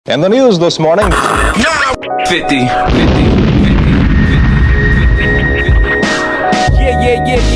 In the news this morning. 50.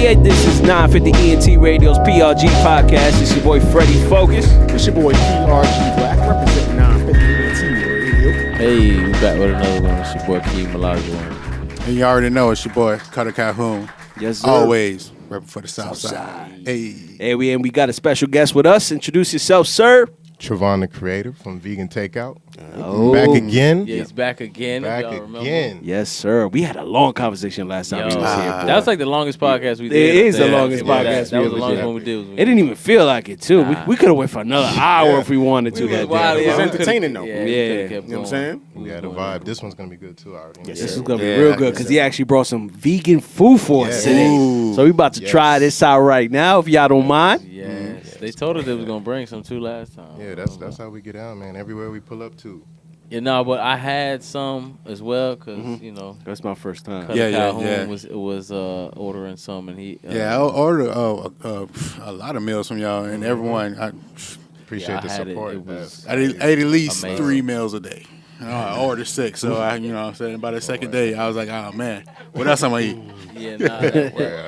Yeah. This is 950 ENT Radio's PRG podcast. It's your boy Freddie Focus. It's your boy PRG Black, representing 950 ENT Radio. Hey, we back with another one. It's your boy Key Malaja. And you already know it's your boy Cutter Calhoun. Yes, sir. Always repping for the South Side. Hey, we got a special guest with us. Introduce yourself, sir. Travon, the creator from Vegan Takeout. Oh. Back again. Yeah, he's back again. Back if y'all remember. again. Yes, sir. We had a long conversation last time he was here. That was like the longest podcast we did. It is the Yeah, longest yeah, podcast That we was the ever longest did. one we did. It didn't even feel like it, too. Nah. We could have went for another hour if we wanted to. That wild, day. It was Yeah. entertaining, though. Yeah, Yeah. we could've kept You know what I'm going. saying? We had a vibe. This one's going to be good, too. I already know. This is going to be Yeah, real good because he actually brought some vegan food for us today. Ooh. So we about to try this out right now, if y'all don't mind. Yes. They told us they was going to bring some too last time. Yeah, that's how we get out, man. Everywhere we pull up to. Yeah, no, but I had some as well because, you know, That's my first time. Cutter Yeah. Calhoun was ordering some and he... yeah, I ordered a lot of meals from y'all, and everyone, I Appreciate I the had it. support. It was- ate at least Amazing. 3 meals a day. I ordered 6, so I, you know what I'm saying, by the second day, I was like, oh, man, what else am I eating? Yeah, nah, that, I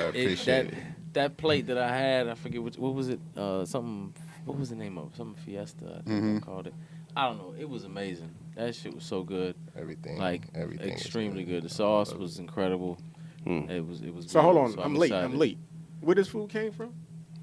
appreciate it. that plate that I had, I forget what was it? Something. What was the name of it? Something Fiesta, I think I called it. I don't know. It was amazing. That shit was so good. Everything. Like everything is extremely good. The sauce was incredible. It was. So hold good. on, So I'm late. excited. I'm late. Where this food came from?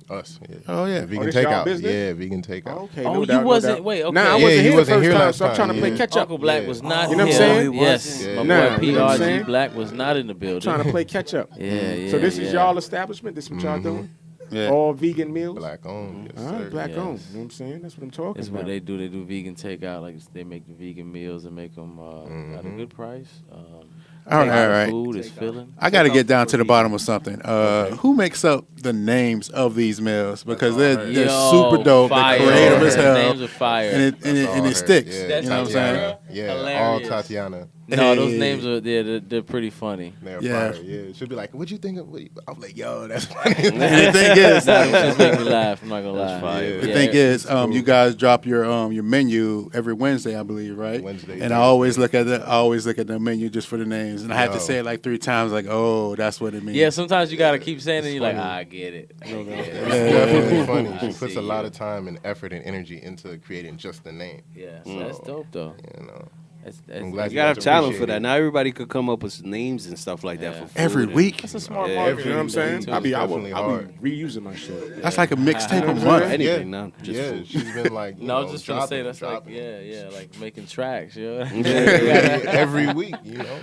Us. Yeah. Oh, yeah. Vegan this y'all Takeout. business? Yeah, Vegan Takeout. Okay, Oh, no you doubt, wasn't- no doubt. wait, okay. Nah, I Yeah, wasn't he here wasn't the here first time, last so I'm trying to time, play yeah. catch up. Uncle Black Yeah. was not. You know what I'm here. saying? Yes, Yeah. my Nah, boy you know what I'm PRG saying? Black was not in the building. Trying to play catch up. Yeah. So this is yeah. y'all establishment. This is what y'all doing. Yeah. All vegan meals. Black owned. Yes, All right, sir. black Yes. owned. You know what I'm saying? That's what I'm talking That's about. what they do. They do vegan takeout. Like they make the vegan meals and make them at a good price. All right. Food is filling. I got to get down to the bottom of something. Who makes up the names of these meals? Because they're Yo, super dope. fire. They're creative as The hell. names are fire. And That's all it her. sticks. Yeah, You know what I'm saying? Tatiana. Yeah, Hilarious. all Tatiana. No, those Hey. names are they're pretty funny. They're Yeah. fire. Yeah, she'll be like, "What'd you think of?" I'm like, "Yo, that's funny." And the thing is, Nah, them just make me laugh. I'm not gonna lie. fire. the Yeah. thing is, you guys drop your menu every Wednesday, I believe, right? Wednesday, And I always look at the menu just for the names, and I have to say it like 3 times, like, oh, that's what it means. Yeah, sometimes you gotta keep saying it. You're like, I get it. I get it. It's definitely funny. She I puts see a lot you. of time and effort and energy into creating just the name. Yeah, so that's dope though. You know, That's I'm glad You gotta have guys talent appreciate for that. it. Now everybody could come up with names and stuff like that Yeah. for food. Every and- week. That's a smart Yeah, market. You know what I'm saying? too. I be Definitely hard. reusing my shit. That's like a mixtape a Yeah. month. Anything now. Just Yeah, food. she's been like, you No, I know, was just gonna say that's dropping. like like making tracks, yo. every week, you know.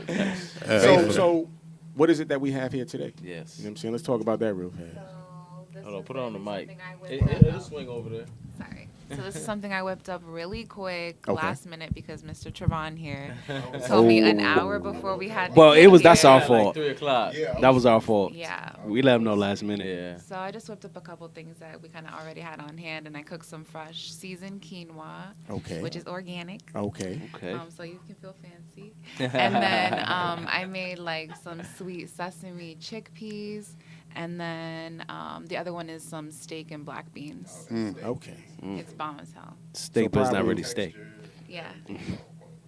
So what is it that we have here today? Yes. You know what I'm saying? Let's talk about that real fast. Hold on, put it on the mic. Something I whipped It'll swing over there. Sorry. So this is something I whipped up really quick, Okay. last minute, because Mr. Travon here told me an hour before we had to Well, get it was- that's here. our At fault. like 3:00. That was our fault. Yeah. We let them know last minute. Yeah. So I just whipped up a couple things that we kind of already had on hand, and I cooked some fresh seasoned quinoa, Okay. which is organic. Okay. Okay. So you can feel fancy. And then I made like some sweet sesame chickpeas, and then the other one is some steak and black beans. Okay. It's bomb as hell. Steak, but it's not really steak. Yeah.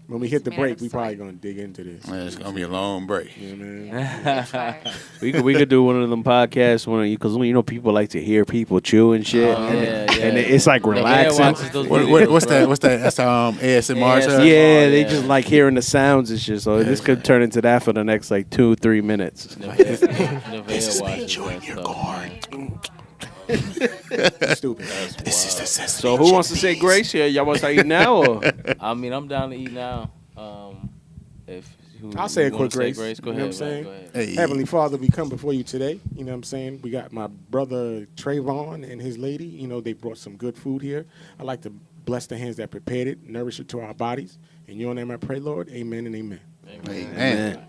When we hit the Made out break, of we soy. probably gonna dig into this. Man, it's gonna be a long break. You know what I mean? It's fire. We could do one of them podcasts because you know people like to hear people chew and shit, Oh, and it's like relaxing. What's that? What's that? That's ASMR. ASMR. Yeah, they yeah. just like hearing the sounds and shit. So this could turn into that for the next like 2-3 minutes. This is me chewing your corn. Stupid. So who wants to say grace here? Y'all want to say now or? I mean, I'm down to eat now. I'll say a you wanna quick grace. Go You know ahead, what I'm man, saying? go ahead. Hey. Heavenly Father, we come before you today. You know what I'm saying? We got my brother Travon and his lady. You know, they brought some good food here. I'd like to bless the hands that prepared it, nourish it to our bodies. In your name I pray, Lord. Amen and amen. Amen.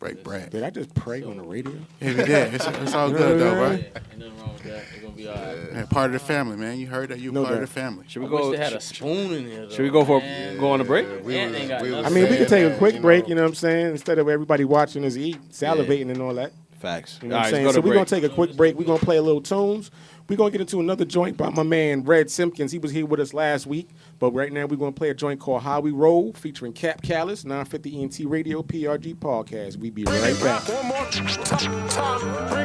Break bread. Did I just pray on the radio? Yeah, we did. It's all good though, bro. Ain't nothing wrong with that. It's gonna be all right. Yeah, part of the family, man. You heard that? You No part of doubt. the family. Should we I go? wish they had a spoon in here. Should we go go on a break? Ant ain't got nothing. I mean, we saying can take a that, quick you break, know. you know what I'm saying? Instead of everybody watching us eat, salivating and all that. Facts. You know what I'm saying? So we're going to take a quick break. We're going to play a little tunes. We're going to get into another joint by my man, Red Simpkins. He was here with us last week. But right now, we're going to play a joint called How We Roll, featuring Cap Callis, 950 ENT Radio, PRG Podcast. We be right back. Bring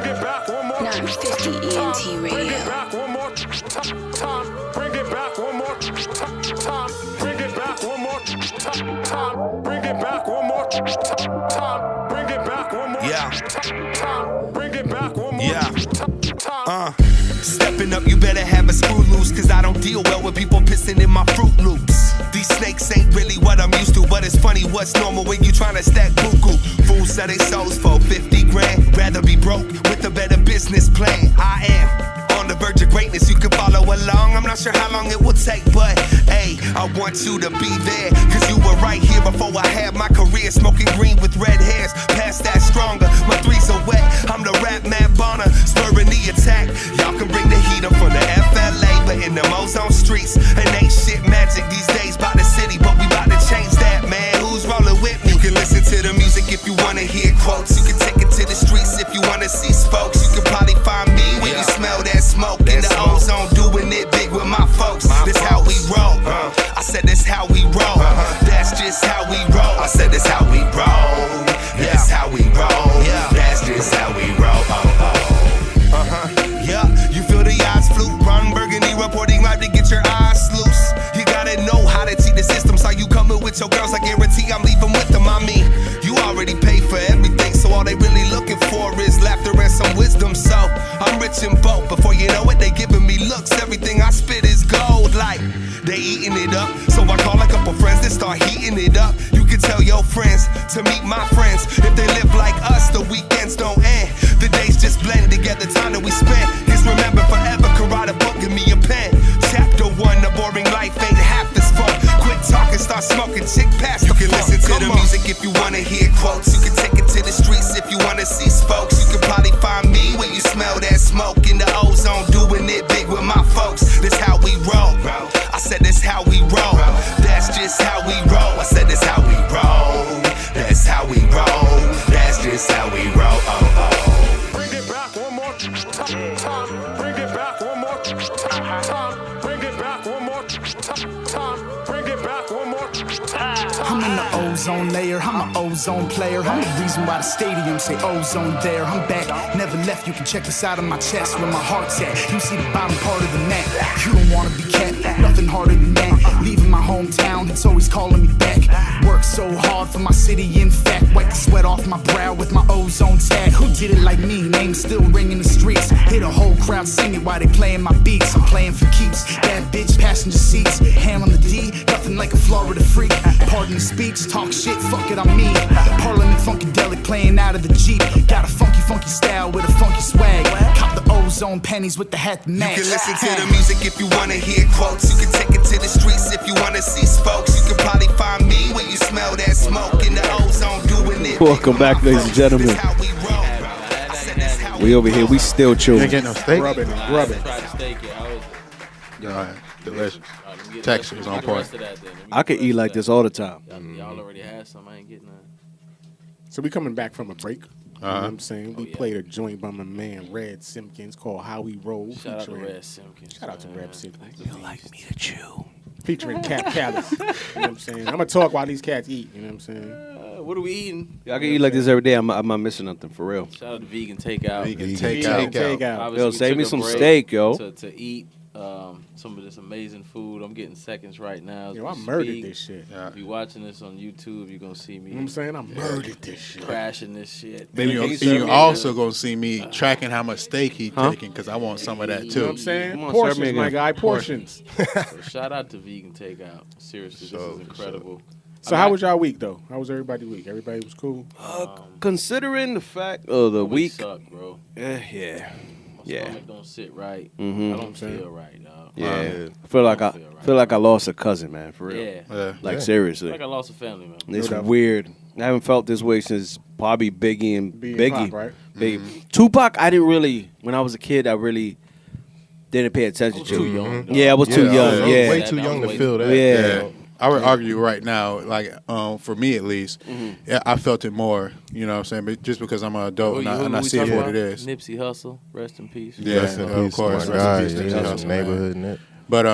it back one more 950 ENT Radio. Bring it back one more time. Bring it back one more time. Bring it back one more time. Bring it back one more time. Bring it back one more time. Bring it back one more time. Stepping up, you better have a screw loose, cause I don't deal well with people pissing in my Fruit Loops. These snakes ain't really what I'm used to, but it's funny what's normal when you tryna stack buku. Fools sell their souls for 50 grand, rather be broke with a better business plan. I am on the verge of greatness, you can follow along. I'm not sure how long it will take, but hey, I want you to be there, cause you were right here before I had my career. Smoking green with red hairs, past that stronger. My threes are wet, I'm the rap man Bonner, spurring the attack. Y'all can bring the heat up from the FLA, but in the ozone streets, and ain't shit magic these days by the city, but we about to change that, man. Who's rolling with me? You can listen to the music if you wanna hear quotes. You can take it to the streets if you wanna see spokes. You can probably find me when you smell that smoke in the ozone, doing it big with my folks. This how we roll. I said this how we roll. That's just how we roll. I said this how we roll. That's how we roll. That's just how we roll. Yeah, you feel the eyes flute. Ron Burgundy reporting live to get your eyes loose. You gotta know how to cheat the system. So you coming with your girls, I guarantee I'm leaving with them. I mean, you already paid for everything, so all they really looking for is laughter and some wisdom. So I'm rich in both. Before you know it, they giving me looks. Everything I spit is gold, like they eating it up. So I call a couple friends that start heating it up. You can tell your friends to meet my friends. If they live like us, the weekends don't end. The days just blend together, time that we spend is remember forever. Could write a book, give me a pen. Chapter 1, a boring life ain't half as fun. Quit talking, start smoking, chick past the funk. You can listen to the music if you wanna hear quotes. You can take it to the streets if you wanna see spokes. You can probably find me when you smell that smoke in the ozone, doing it big with my folks. This how we roll. I said this how we roll. That's just how we roll. I said this how we roll. That's how we roll. That's just how we roll. Bring it back one more time. Bring it back one more time. Bring it back one more time. Bring it back one more time. I'm in the ozone layer, I'm an ozone player. I'm the reason why the stadium say ozone there. I'm back, never left, you can check the side of my chest where my heart's at. You see the bottom part of the map. You don't wanna be capped, nothing harder than that. Leaving my hometown, it's always calling me back. Work so hard for my city, in fact. Wipe the sweat off my brow with my ozone tag. Who did it like me? Name still ringing the streets. Hit a whole crowd singing while they playing my beats. I'm playing for keeps, bad bitch, passenger seats. Hand on the D, nothing like a Florida freak. Pardon the speech, talk shit, fuck it, I'm me. Parliament Funkadelic playing out of the Jeep. Got a funky, funky style with a funky swag. Cop the ozone pennies with the hat to match. You can listen to the music if you wanna hear quotes. You can take it to the streets if you wanna see spokes. You can probably find me when you smell that smoke in the ozone, doing it. Welcome back, ladies and gentlemen. We over here, we still You chewing. ain't getting no steak? Rub it. I tried to steak it. Yeah, delicious. Get Texture the- is get on the point. rest of that then. Let me I get could the eat rest like of this that. all the time. Y'all already had some. I ain't getting none. So we coming back from a break. You know what I'm saying? We Oh, yeah. played a joint by my man Red Simpkins called How We Roll. Shout out to featuring- Red Simpkins. Shout out to man. Red Simpkins. You like me to chew. Featuring Cap Callis. You know what I'm saying? I'm going to talk while these cats eat. You know what I'm saying? What are we eating? I can eat like this every day. I'm not missing nothing for real. Shout out to Vegan Takeout. Vegan Takeout. takeout. Yo, Obviously, we save me took a some break steak, yo. To eat some of this amazing food. I'm getting seconds right now. as Yo, we I murdered speak. this shit. You know If you're watching this on YouTube, you're gonna see me what I'm saying? I murdered this shit. crashing this shit. Then you also gonna see me tracking how much steak he taking because I want some of that You know what too. I'm saying? Come on, serve me Portions, again. my guy. Portions. So shout out to Vegan Takeout. Seriously, this is incredible. So how was y'all week, though? How was everybody's week? Everybody was cool? Considering the fact of the My week, sucked, bro. yeah, My Yeah. stomach don't sit right. Mhm. I don't feel right, dog. yeah. I feel like I lost a cousin, man, for real. Yeah. Like seriously, Like I lost a family member. it's No doubt. weird. I haven't felt this way since probably Biggie and Biggie Biggie. and Pac, right? Biggie. Tupac, I didn't really. When I was a kid, I really didn't pay attention to. Too young. dog. Yeah, I was too I young. was Yeah, way too young to feel that. Yeah. I would argue right now, like for me at least, yeah, I felt it more. You know what I'm saying? But just because I'm an adult and I see what it is. Nipsey Hussle, rest in peace. Yeah, Rest in of peace. course. Oh my Rest God, in peace, Nipsey yeah, Hussle, neighborhood man. and it. But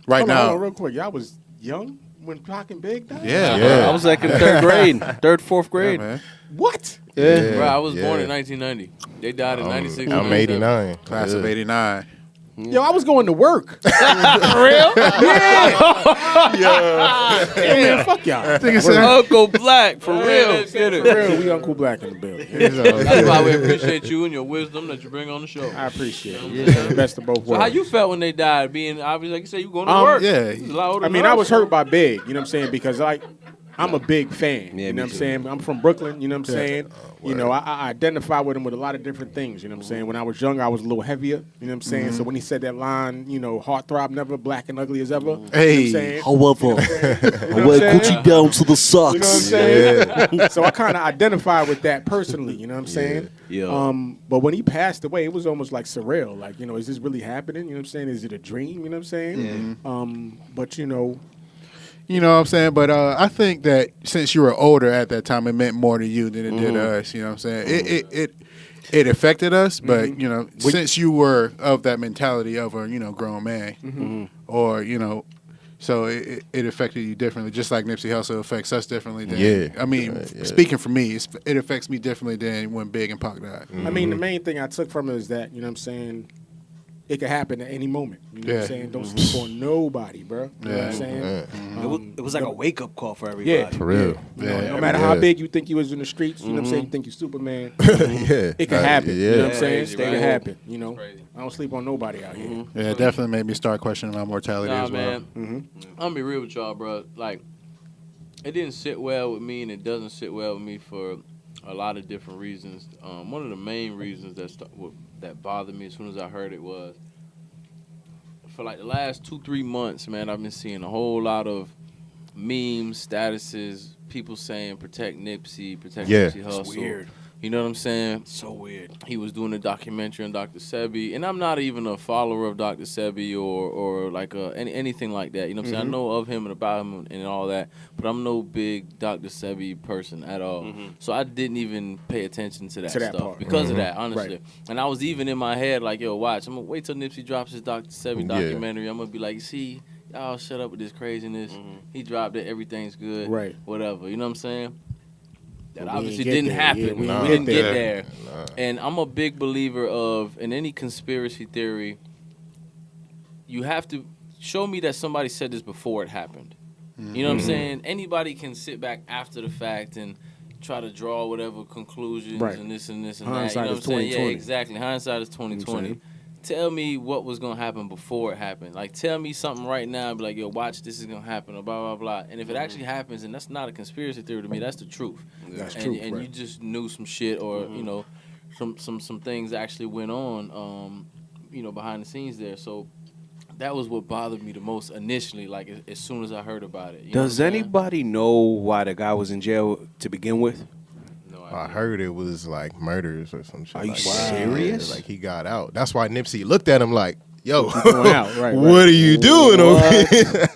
right Hold now, on, real quick. Y'all was young when Pac and Big died? yeah. I was like in third grade, fourth grade. Yeah, man. What? Yeah. Bro, I was born in 1990. They died in 96. I'm 89. Class of '89. Yo, I was going to work. For real? Yeah, man, fuck y'all. Uncle Black, for real. Let's get it. For real, we Uncle Black in the building. That's why we appreciate you and your wisdom that you bring on the show. I appreciate it. Best of both worlds. So how you felt when they died? Being obviously, like you said, you going to work. yeah. You was a lot older I mean, than I us. was hurt by Big, you know what I'm saying? Because I'm a big fan. Yeah, You know me what I'm too. saying? I'm from Brooklyn, you know what I'm saying? You know, I identify with him with a lot of different things, you know what I'm saying? When I was younger, I was a little heavier, you know what I'm saying? So when he said that line, you know, heartthrob never, black and ugly as ever. Hey. You know what I'm saying? However, I wear Gucci down to the socks. You know what I'm saying? So I kind of identify with that personally, you know what I'm saying? Yeah. But when he passed away, it was almost like surreal. Like, you know, is this really happening? You know what I'm saying? Is it a dream? You know what I'm saying? But, you know, You know what I'm saying? But I think that since you were older at that time, it meant more to you than it did us. You know what I'm saying? It affected us, but you know, since you were of that mentality of a grown man, or so it affected you differently. Just like Nipsey Hussle affects us differently. Than, I mean, speaking for me, it affects me differently than when Big and Pac died. I mean, the main thing I took from it is that, you know what I'm saying, it could happen at any moment. You know what I'm saying? Don't sleep on nobody, bro. You know what I'm saying? It was like a wake up call for everybody. Yeah. For real. You know, no matter how big you think you was in the streets, you know what I'm saying? You think you Superman. Yeah. It can happen. You know what I'm Yeah. saying? Crazy, It can right? happen. You know? Crazy. I don't sleep on nobody out here. Yeah, it definitely made me start questioning my mortality Nah, as well. man. I'm gonna be real with y'all, bro. Like, it didn't sit well with me, and it doesn't sit well with me for a lot of different reasons. One of the main reasons that bothered me as soon as I heard it was, for like the last 2-3 months, man, I've been seeing a whole lot of memes, statuses, people saying protect Nipsey, protect Nipsey Hussle. It's weird. You know what I'm saying? So weird. He was doing a documentary on Dr. Sebi, and I'm not even a follower of Dr. Sebi or like anything like that. You know what I'm saying? I know of him and about him and all that, but I'm no big Dr. Sebi person at all. So I didn't even pay attention to that stuff part. because of that, honestly. Right. And I was even in my head like, yo, watch, I'm gonna wait till Nipsey drops his Dr. Sebi documentary. I'm gonna be like, see, y'all shut up with this craziness. He dropped it, everything's good, Right. whatever. You know what I'm saying? That But we obviously ain't get didn't there. happen. Yeah, we we ain't didn't get get there. there. And I'm a big believer of, in any conspiracy theory, you have to show me that somebody said this before it happened. You know what I'm saying? Anybody can sit back after the fact and try to draw whatever conclusions Right. and this and this and Hindsight that. You know is what I'm saying? 20/20. Yeah, exactly. Hindsight is 20/20. Tell me what was gonna happen before it happened. Like, tell me something right now. And be like, yo, watch, this is gonna happen, or blah blah blah. And if it actually happens, and that's not a conspiracy theory to me, that's the truth. That's and, true. And you just knew some shit, or you know, some things actually went on, behind the scenes there. So that was what bothered me the most initially. Like as soon as I heard about it. You know Does what I'm saying? anybody know why the guy was in jail to begin with? I heard it was like murders or some shit. Are you like that. serious? Like he got out. That's why Nipsey looked at him like, "Yo, going out, right, what are you doing over here?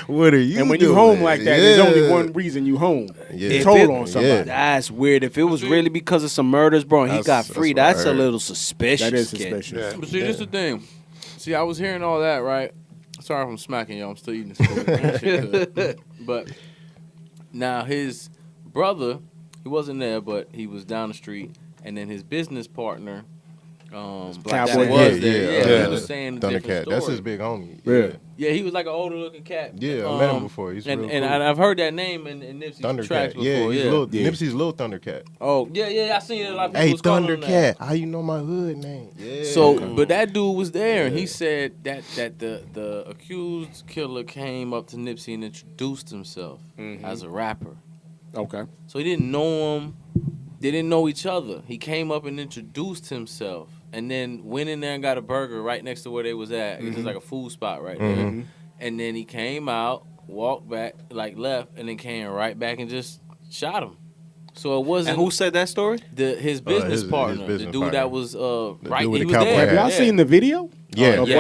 What are you?" And when doing? you home like that, there's only one reason you home. Yeah. You If told it- on somebody. That's weird. If it was really because of some murders, bro, and he got That's free, what I that's a heard. little suspicious. That is kid. suspicious. But see, this is the thing. See, I was hearing all that, right? Sorry if I'm smacking y'all. I'm still eating this food. That shit good. But now his brother, he wasn't there, but he was down the street. And then his business partner, Cowboy that was Head. there. Yeah. He was saying a different Thundercat. story. That's his big homie. Yeah. Yeah, he was like an older looking cat. Yeah, I met him before. He's and real and cool. I've heard that name in Nipsey's tracks Thundercat. before. Yeah, he's Yeah. Little, Nipsey's little Thundercat. Oh, yeah, I seen it a lot of people Hey, was calling him that. Thundercat. How you know my hood name? Yeah. So, but that dude was there, and he said that the accused killer came up to Nipsey and introduced himself as a rapper. Okay. So he didn't know him. They didn't know each other. He came up and introduced himself, and then went in there and got a burger right next to where they was at. It's just like a food spot right there. And then he came out, walked back, like left, and then came right back and just shot him. So it wasn't. And who said that story? His business partner, business the dude partner. that was right. dude with He the was cowboy there. hat. Y'all seen the video? Yeah, Oh, yeah,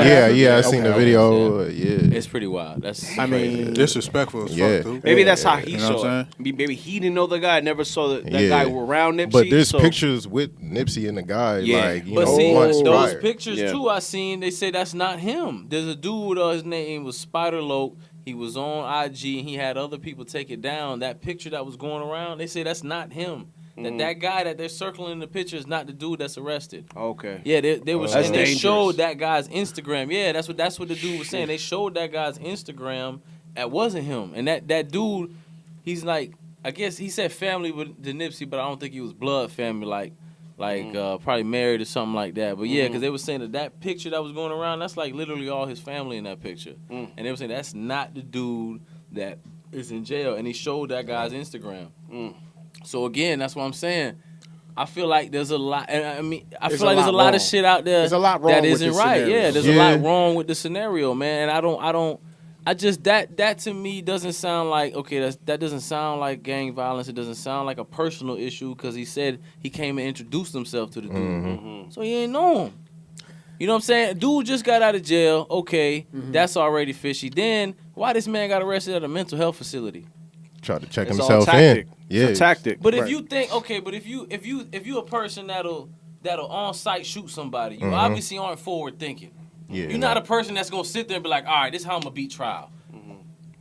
I Okay, seen the okay. video. Yeah, It's pretty wild. That's I mean, Disrespectful as Yeah. fuck, dude. Maybe that's how he You know what saw I'm it. Maybe he didn't know the guy. Never saw that Yeah. guy around Nipsey. but there's so- pictures with Nipsey and the guy, Yeah. like you But know, see, months those prior. pictures Yeah. too I seen, they say that's not him. There's a dude, his name was Spider Loke. He was on IG and he had other people take it down. That picture that was going around, they say that's not him. That guy that they're circling in the picture is not the dude that's arrested. Okay. Yeah, they was That's and they dangerous. showed that guy's Instagram. Yeah, that's what the dude was saying. They showed that guy's Instagram. That wasn't him. And that dude, he's like, I guess he said family with the Nipsey, but I don't think he was blood family, like probably married or something like that. But yeah, because they were saying that picture that was going around, that's like literally all his family in that picture. And they were saying that's not the dude that is in jail. And he showed that guy's Instagram. So again, that's what I'm saying. I feel like there's a lot. And I mean, I There's feel like a there's a lot lot of wrong. shit out there There's a lot wrong that with isn't this right. scenario. Yeah, there's Yeah. a lot wrong with the scenario, man. And I just that to me doesn't sound like that doesn't sound like gang violence. It doesn't sound like a personal issue because he said he came and introduced himself to the dude, so he ain't know him. You know what I'm saying? Dude just got out of jail. Okay, that's already fishy. Then why this man got arrested at a mental health facility? Tried to check It's all himself tactic. in. Yeah, It's a tactic. But if you think but if you a person that'll on site shoot somebody, you obviously aren't forward thinking. yeah. You're not a person that's gonna sit there and be like, all right, this is how I'm gonna beat trial.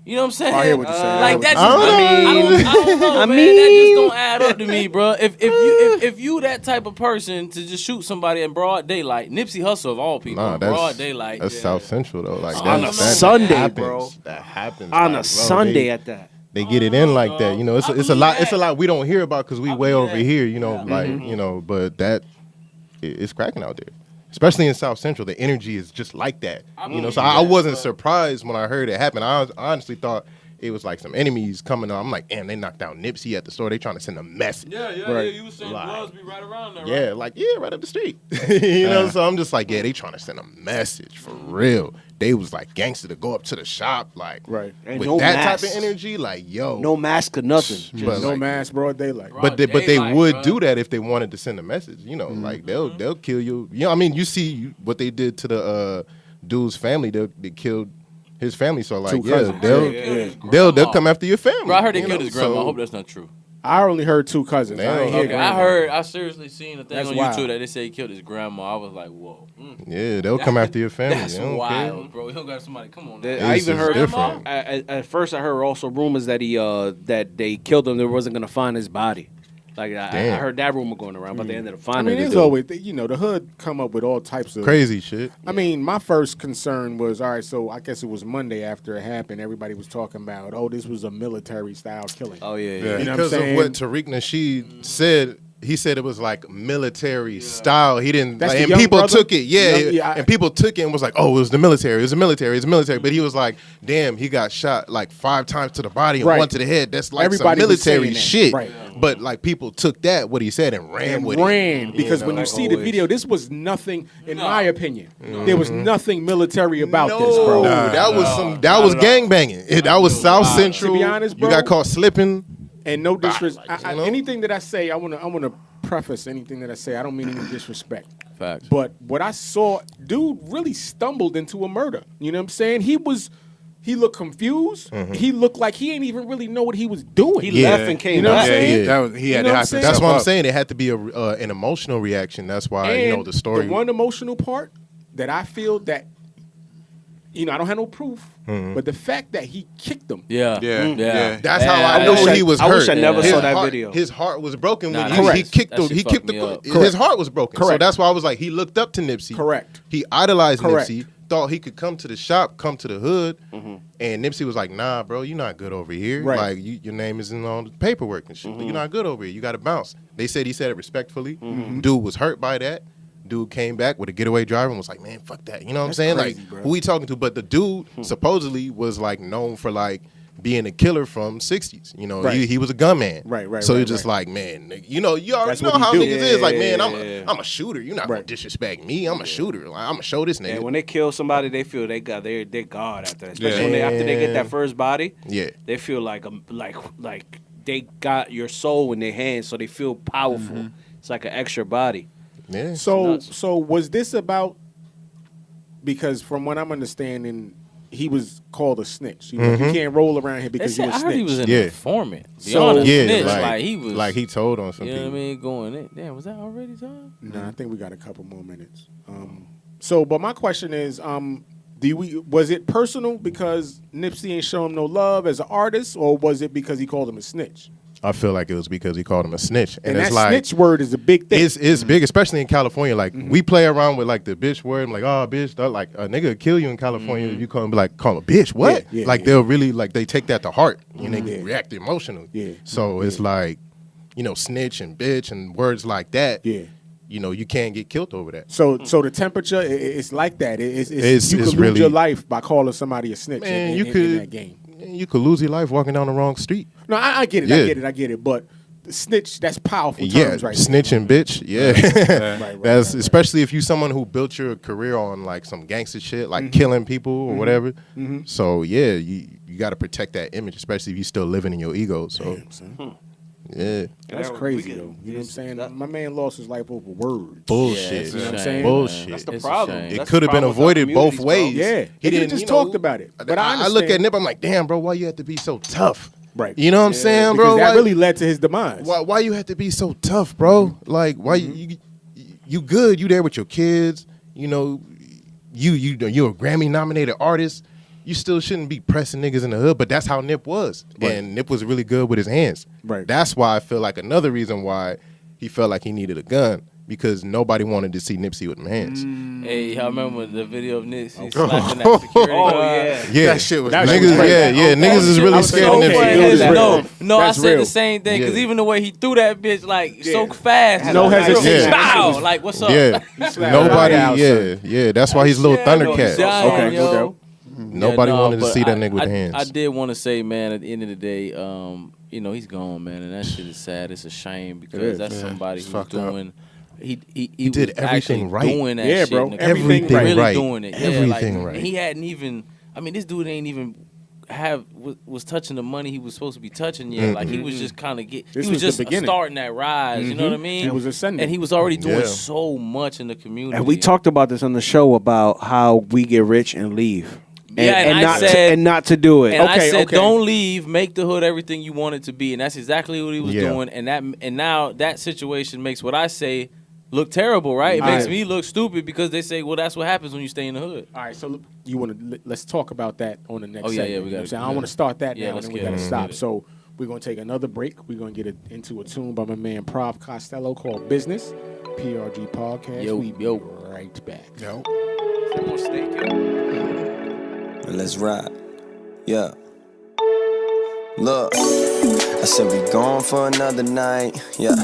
You know what I'm saying? I hear what you're saying. Like that just I I don't know, man. That just don't add up to me, bro. If you that type of person to just shoot somebody in broad daylight, Nipsey Hussle of all people, Nah, in broad that's daylight. That's South Central though. Like On that, a that Sunday, happens. bro. That happens On like, a bro, Sunday at that. They get it in like that, you know. It's I a believe lot. that. It's a lot we don't hear about because we I way believe over that. here, you know. Like you know, but it's cracking out there, especially in South Central. The energy is just like that, you know. So I wasn't surprised when I heard it happen. I honestly thought it was like some enemies coming on. I'm like, damn, they knocked out Nipsey at the store. They trying to send a message. Yeah, Right. You was saying Like, Bloods be right around there, Yeah, right? like right up the street. You know, so I'm just like, yeah, they trying to send a message for real. They was like gangster to go up to the shop, like Right. And with no that mask. type of energy, like yo, No mask or nothing. But no like- mask, broad daylight. But they Daylight, would bruh. do that if they wanted to send a message. You know, like they'll kill you. You know, I mean, you see what they did to the dude's family. They killed his family. So like, Two yeah, cousins. they'll come after your family. Bro, I heard they you killed know, his grandma. so- I hope that's not true. I only heard two cousins. I Damn. ain't hear Okay, grandma. I seriously seen a thing That's on wild. YouTube that they say he killed his grandma. I was like, whoa. Yeah, they'll come after your family. That's They don't wild, care. bro. You don't got somebody. Come on. That- now. I This even is heard different. At first, I heard also rumors that that they killed him. They wasn't gonna find his body. Like I Damn. heard that rumor going around, but they ended up I finding mean, it. there's always, the hood come up with all types of Crazy shit. I mean, my first concern was, all right, so I guess it was Monday after it happened. Everybody was talking about, this was a military-style killing. Oh yeah, You know what I'm Because of saying? what Tariq Nasheed said, he said it was like military style. He didn't, That's like, the and young people brother? took it, Yeah, and people took it and was like, "Oh, it was the military. It was the military. It's the military." But he was like, "Damn, he got shot like 5 times to the body and Right. 1 to the head. That's like Everybody some was saying military that. shit." Right. But like people took that what he said and ran with it. Because when you like see the always. video, this was nothing, in my opinion. There was nothing military about this, bro. That was gang banging. That was South Central. To be honest, bro, you got caught slipping. And no disrespect. Like, you know? Anything that I say, I wanna preface anything that I say. I don't mean any disrespect. Facts. But what I saw, dude really stumbled into a murder. You know what I'm saying? He looked confused. He looked like he ain't even really know what he was doing. He left and came You know what I'm back. saying? That was, he had know to what I'm hype saying? That's himself why I'm up. saying it had to be an emotional reaction. That's why And the story. The one emotional part that I feel that, I don't have no proof, but the fact that he kicked him. Yeah. Yeah. That's Yeah, how I I know wish I- he was I hurt. wish I never His saw that heart- video. His heart was broken when Nah, he kicked that him. shit He kicked fucked me up. his heart was broken. So Correct. that's why I was like, he looked up to Nipsey. Correct. He idolized Correct. Nipsey. Thought he could come to the shop, come to the hood, and Nipsey was like, "Nah, bro, you're not good over here. Right. Like your name isn't on the paperwork and shit. You're not good over here. You got to bounce." He said it respectfully. Dude was hurt by that. Dude came back with a getaway driver and was like, "Man, fuck that." You know what I'm saying? crazy, Like, bro. who we talking to? But the dude supposedly was like known for like being a killer from '60s. You know, Right. he was a gunman. Right, So right, he's just right. like, man, you already That's know what he how do. niggas is. Like, man, Yeah. I'm a shooter. You're not gonna Right. disrespect me. I'm a shooter. Like, I'm gonna show this nigga. And when they kill somebody, they feel they're God after that. Especially when after they get that first body, Yeah. they feel like they got your soul in their hands, so they feel powerful. Mm-hmm. It's like an extra body. Yeah. So was this about? Because from what I'm understanding, he was called a snitch. You can't roll around here because you're a I heard he was snitch. an Yeah. informant. So- Beyond a Yeah, snitch, like he was, like he told on some you know people. what I mean, going in. Damn, was that already time? No, I think we got a couple more minutes. But my question is, was it personal because Nipsey ain't show him no love as an artist, or was it because he called him a snitch? I feel like it was because he called him a snitch, And it's that like snitch word is a big thing. it's big, especially in California. Like we play around with like the bitch word. I'm like, oh, bitch, like a nigga will kill you in California if you call him a bitch. What? Yeah, like yeah. they'll really like they take that to heart and they react emotionally. Yeah. So it's like, snitch and bitch and words like that. Yeah. You can't get killed over that. So the temperature, it's like that. You could It's lose really- your life by calling somebody a snitch Man, in that game. You could lose your life walking down the wrong street. No, I get it. Yeah. I get it. But the snitch, that's powerful Yeah, terms right snitch and bitch. Yeah, Right, that's especially if you someone who built your career on like some gangster shit, like killing people or whatever. So yeah, you got to protect that image, especially if you still living in your ego. So yeah, That's crazy, though. You know what I'm saying? My man lost his life over words. bullshit. it's a You know what I'm shame, saying? Bullshit. That's the It's a problem. shame. It That's could have the been problem with our avoided both communities, bro. ways. Yeah, He you didn't just talked about it. But I look at Nip, I'm like, damn, bro, why you have to be so tough? Right. You know what I'm saying, bro? Because that Why- really led to his demise. Why you have to be so tough, bro? Like, why you good? You there with your kids? You're a Grammy nominated artist. You still shouldn't be pressing niggas in the hood, but that's how Nip was, and Nip was really good with his hands. Right. That's why I feel like another reason why he felt like he needed a gun, because nobody wanted to see Nipsey with them hands. Hey, y'all remember the video of Nipsey slapping that security guard? Yeah, That shit was niggas. crazy. Niggas is really was scared so of Nipsey. funny. Yeah. That's real. No, I That's said real. the same thing because Yeah. even the way he threw that bitch so fast, No like, hesitation. Bow, like what's up? Yeah, nobody. Yeah. That's why he's a little Thundercat. Giant, Okay, no yo. doubt. Nobody wanted to but see that nigga with I, the hands. I did want to say, man, at the end of the day, he's gone, man, and that shit is sad. It's a shame because is. that's Yeah, somebody it's who was fucked up. doing. He did was everything actually right. doing that Yeah, shit. bro. in the Everything community, really right. doing it. Yeah, Everything like, right. He hadn't even. I mean, this dude ain't even was touching the money he was supposed to be touching yet. Like he was just kind of This he was was the just beginning. starting that rise. You know what I mean? He was ascending. and he was already doing Yeah. so much in the community. And we talked about this on the show about how we get rich and leave. Yeah, and I said- not to do it. And I Okay, said, okay. don't leave. Make the hood everything you want it to be, and that's exactly what he was Yeah. doing. And now that situation makes what I say look terrible, right? It All makes right. me look stupid because they say, well, that's what happens when you stay in the hood. All right, so look, you want to let's talk about that on the next Oh, yeah, segment. yeah, we You know what gotta I'm saying? do I don't want to start that Yeah, now, let's and then we get got to it. stop. Get it. So we're going to take another break. We're going to get into a tune by my man Prov Costello called Business, PRG Podcast. Yo, we yo. be right back. Yo. Let's ride. Yeah. Look, I said we gone for another night. Yeah.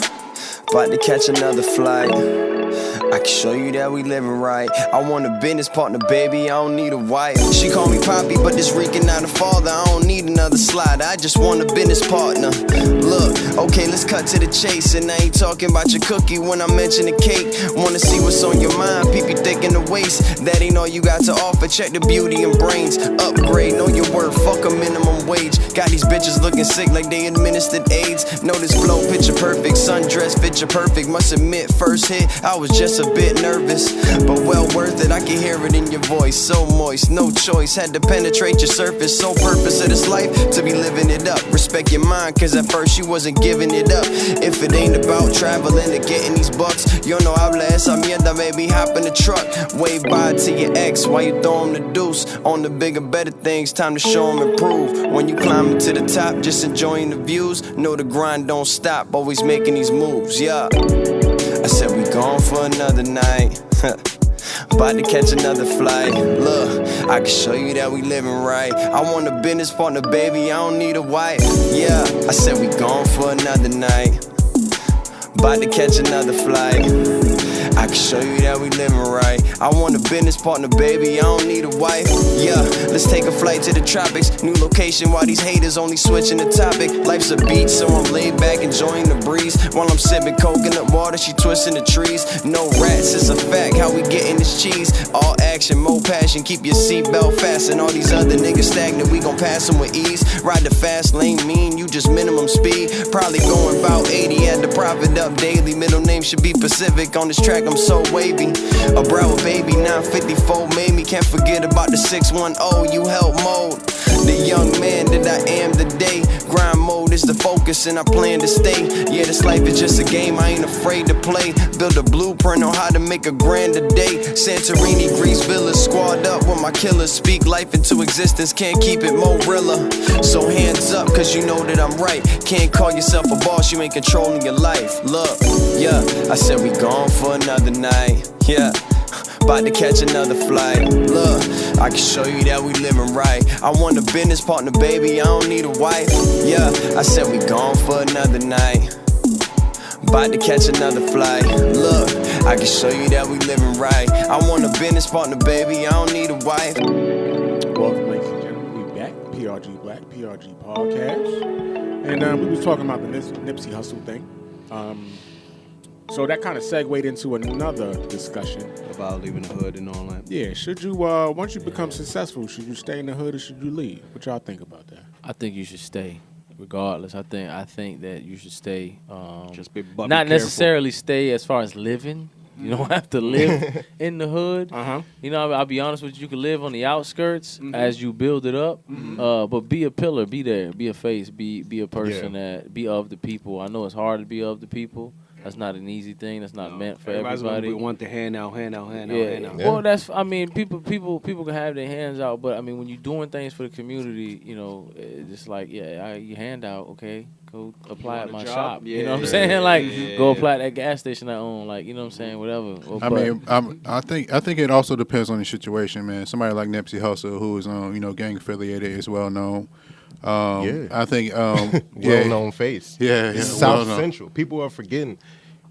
About to catch another flight. I can show you that we living right. I want a business partner, baby, I don't need a wife. She call me Poppy, but this reeking out a father. I don't need another slider, I just want a business partner. Look, okay, let's cut to the chase. And I ain't talking about your cookie when I mention the cake. Wanna see what's on your mind, peep you thick in the waist. That ain't all you got to offer, check the beauty and brains. Upgrade, know your worth, fuck a minimum wage. Got these bitches looking sick like they administered AIDS. Know this flow, picture perfect, sundress, picture perfect. Must admit, first hit, I was just a bit nervous, but well worth it. I can hear it in your voice, so moist, no choice. Had to penetrate your surface, sole purpose of this life, to be living it up. Respect your mind, cause at first you wasn't giving it up. If it ain't about traveling and getting these bucks, yo no habla esa mierda, baby, hop in the truck. Wave by to your ex while you throw him the deuce. On the bigger, better things, time to show him improve. When you climbing to the top, just enjoying the views. Know the grind don't stop, always making these moves, yeah. I said we gone for another night. About to catch another flight. Look, I can show you that we living right. I want a business partner, baby, I don't need a wife. Yeah, I said we gone for another night. About to catch another flight. I can show you that we living right. I want a business partner, baby, I don't need a wife. Yeah, let's take a flight to the tropics. New location while these haters only switching the topic. Life's a beach, so I'm laid back enjoying the breeze. While I'm sipping coconut water, she twisting the trees. No rats, it's a fact, how we getting this cheese. All action, more passion, keep your seatbelt fastened. All these other niggas stagnant, we gon' pass them with ease. Ride the fast lane, mean, you just minimum speed. Probably going about 80, had to prop it up daily. Middle name should be Pacific, on this track I'm so wavy. A brow baby, 954 made me. Can't forget about the 610, you help mode. The young man that I am today. Grind mode is the focus and I plan to stay. Yeah, this life is just a game, I ain't afraid to play. Build a blueprint on how to make a grand a day. Santorini, Greece villas, squad up with my killers. Speak life into existence, can't keep it more realer. So hands up, cause you know that I'm right. Can't call yourself a boss, you ain't controlling your life. Look, yeah, I said we gone for another night. Yeah, about to catch another flight. Look, I can show you that we living right. I want a business partner, baby, I don't need a wife. Yeah, I said we gone for another night. About to catch another flight. Look, I can show you that we living right. I want a business partner, baby, I don't need a wife. Welcome, ladies and gentlemen. We back. PRG Black, PRG Podcast. And we was talking about the Nipsey Hussle thing. So that kind of segued into another discussion. About leaving the hood and all that. Yeah, should you, once you become successful, should you stay in the hood or should you leave? What y'all think about that? I think you should stay, regardless. I think that you should stay. Just be not necessarily stay as far as living. You don't have to live in the hood. Uh-huh. You know, I'll be honest with you. You can live on the outskirts as you build it up. But be a pillar. Be there. Be a face. Be a person that be of the people. I know it's hard to be of the people. That's not an easy thing. That's not meant for everybody. We want the hand out. Yeah. Well, that's. I mean, people can have their hands out, but I mean, when you're doing things for the community, you know, it's just like, your hand out. Okay, go apply at my shop. Yeah. You know what I'm saying? Like, go apply at that gas station I own. Like, you know what I'm saying? Whatever. I think it also depends on the situation, man. Somebody like Nipsey Hussle, who is gang affiliated, is well known. I think well-known face. Yeah, it's South Central. People are forgetting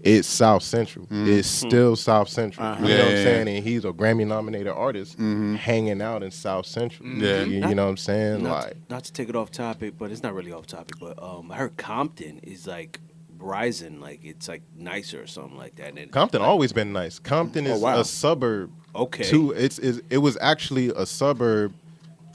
it's South Central. It's still South Central. You know what I'm saying? And he's a Grammy-nominated artist hanging out in South Central. Yeah, you know what I'm saying? Not to take it off topic, but it's not really off topic. But I heard Compton is like rising, like it's like nicer or something like that. And Compton always been nice. Compton is a suburb. Okay. It was actually a suburb,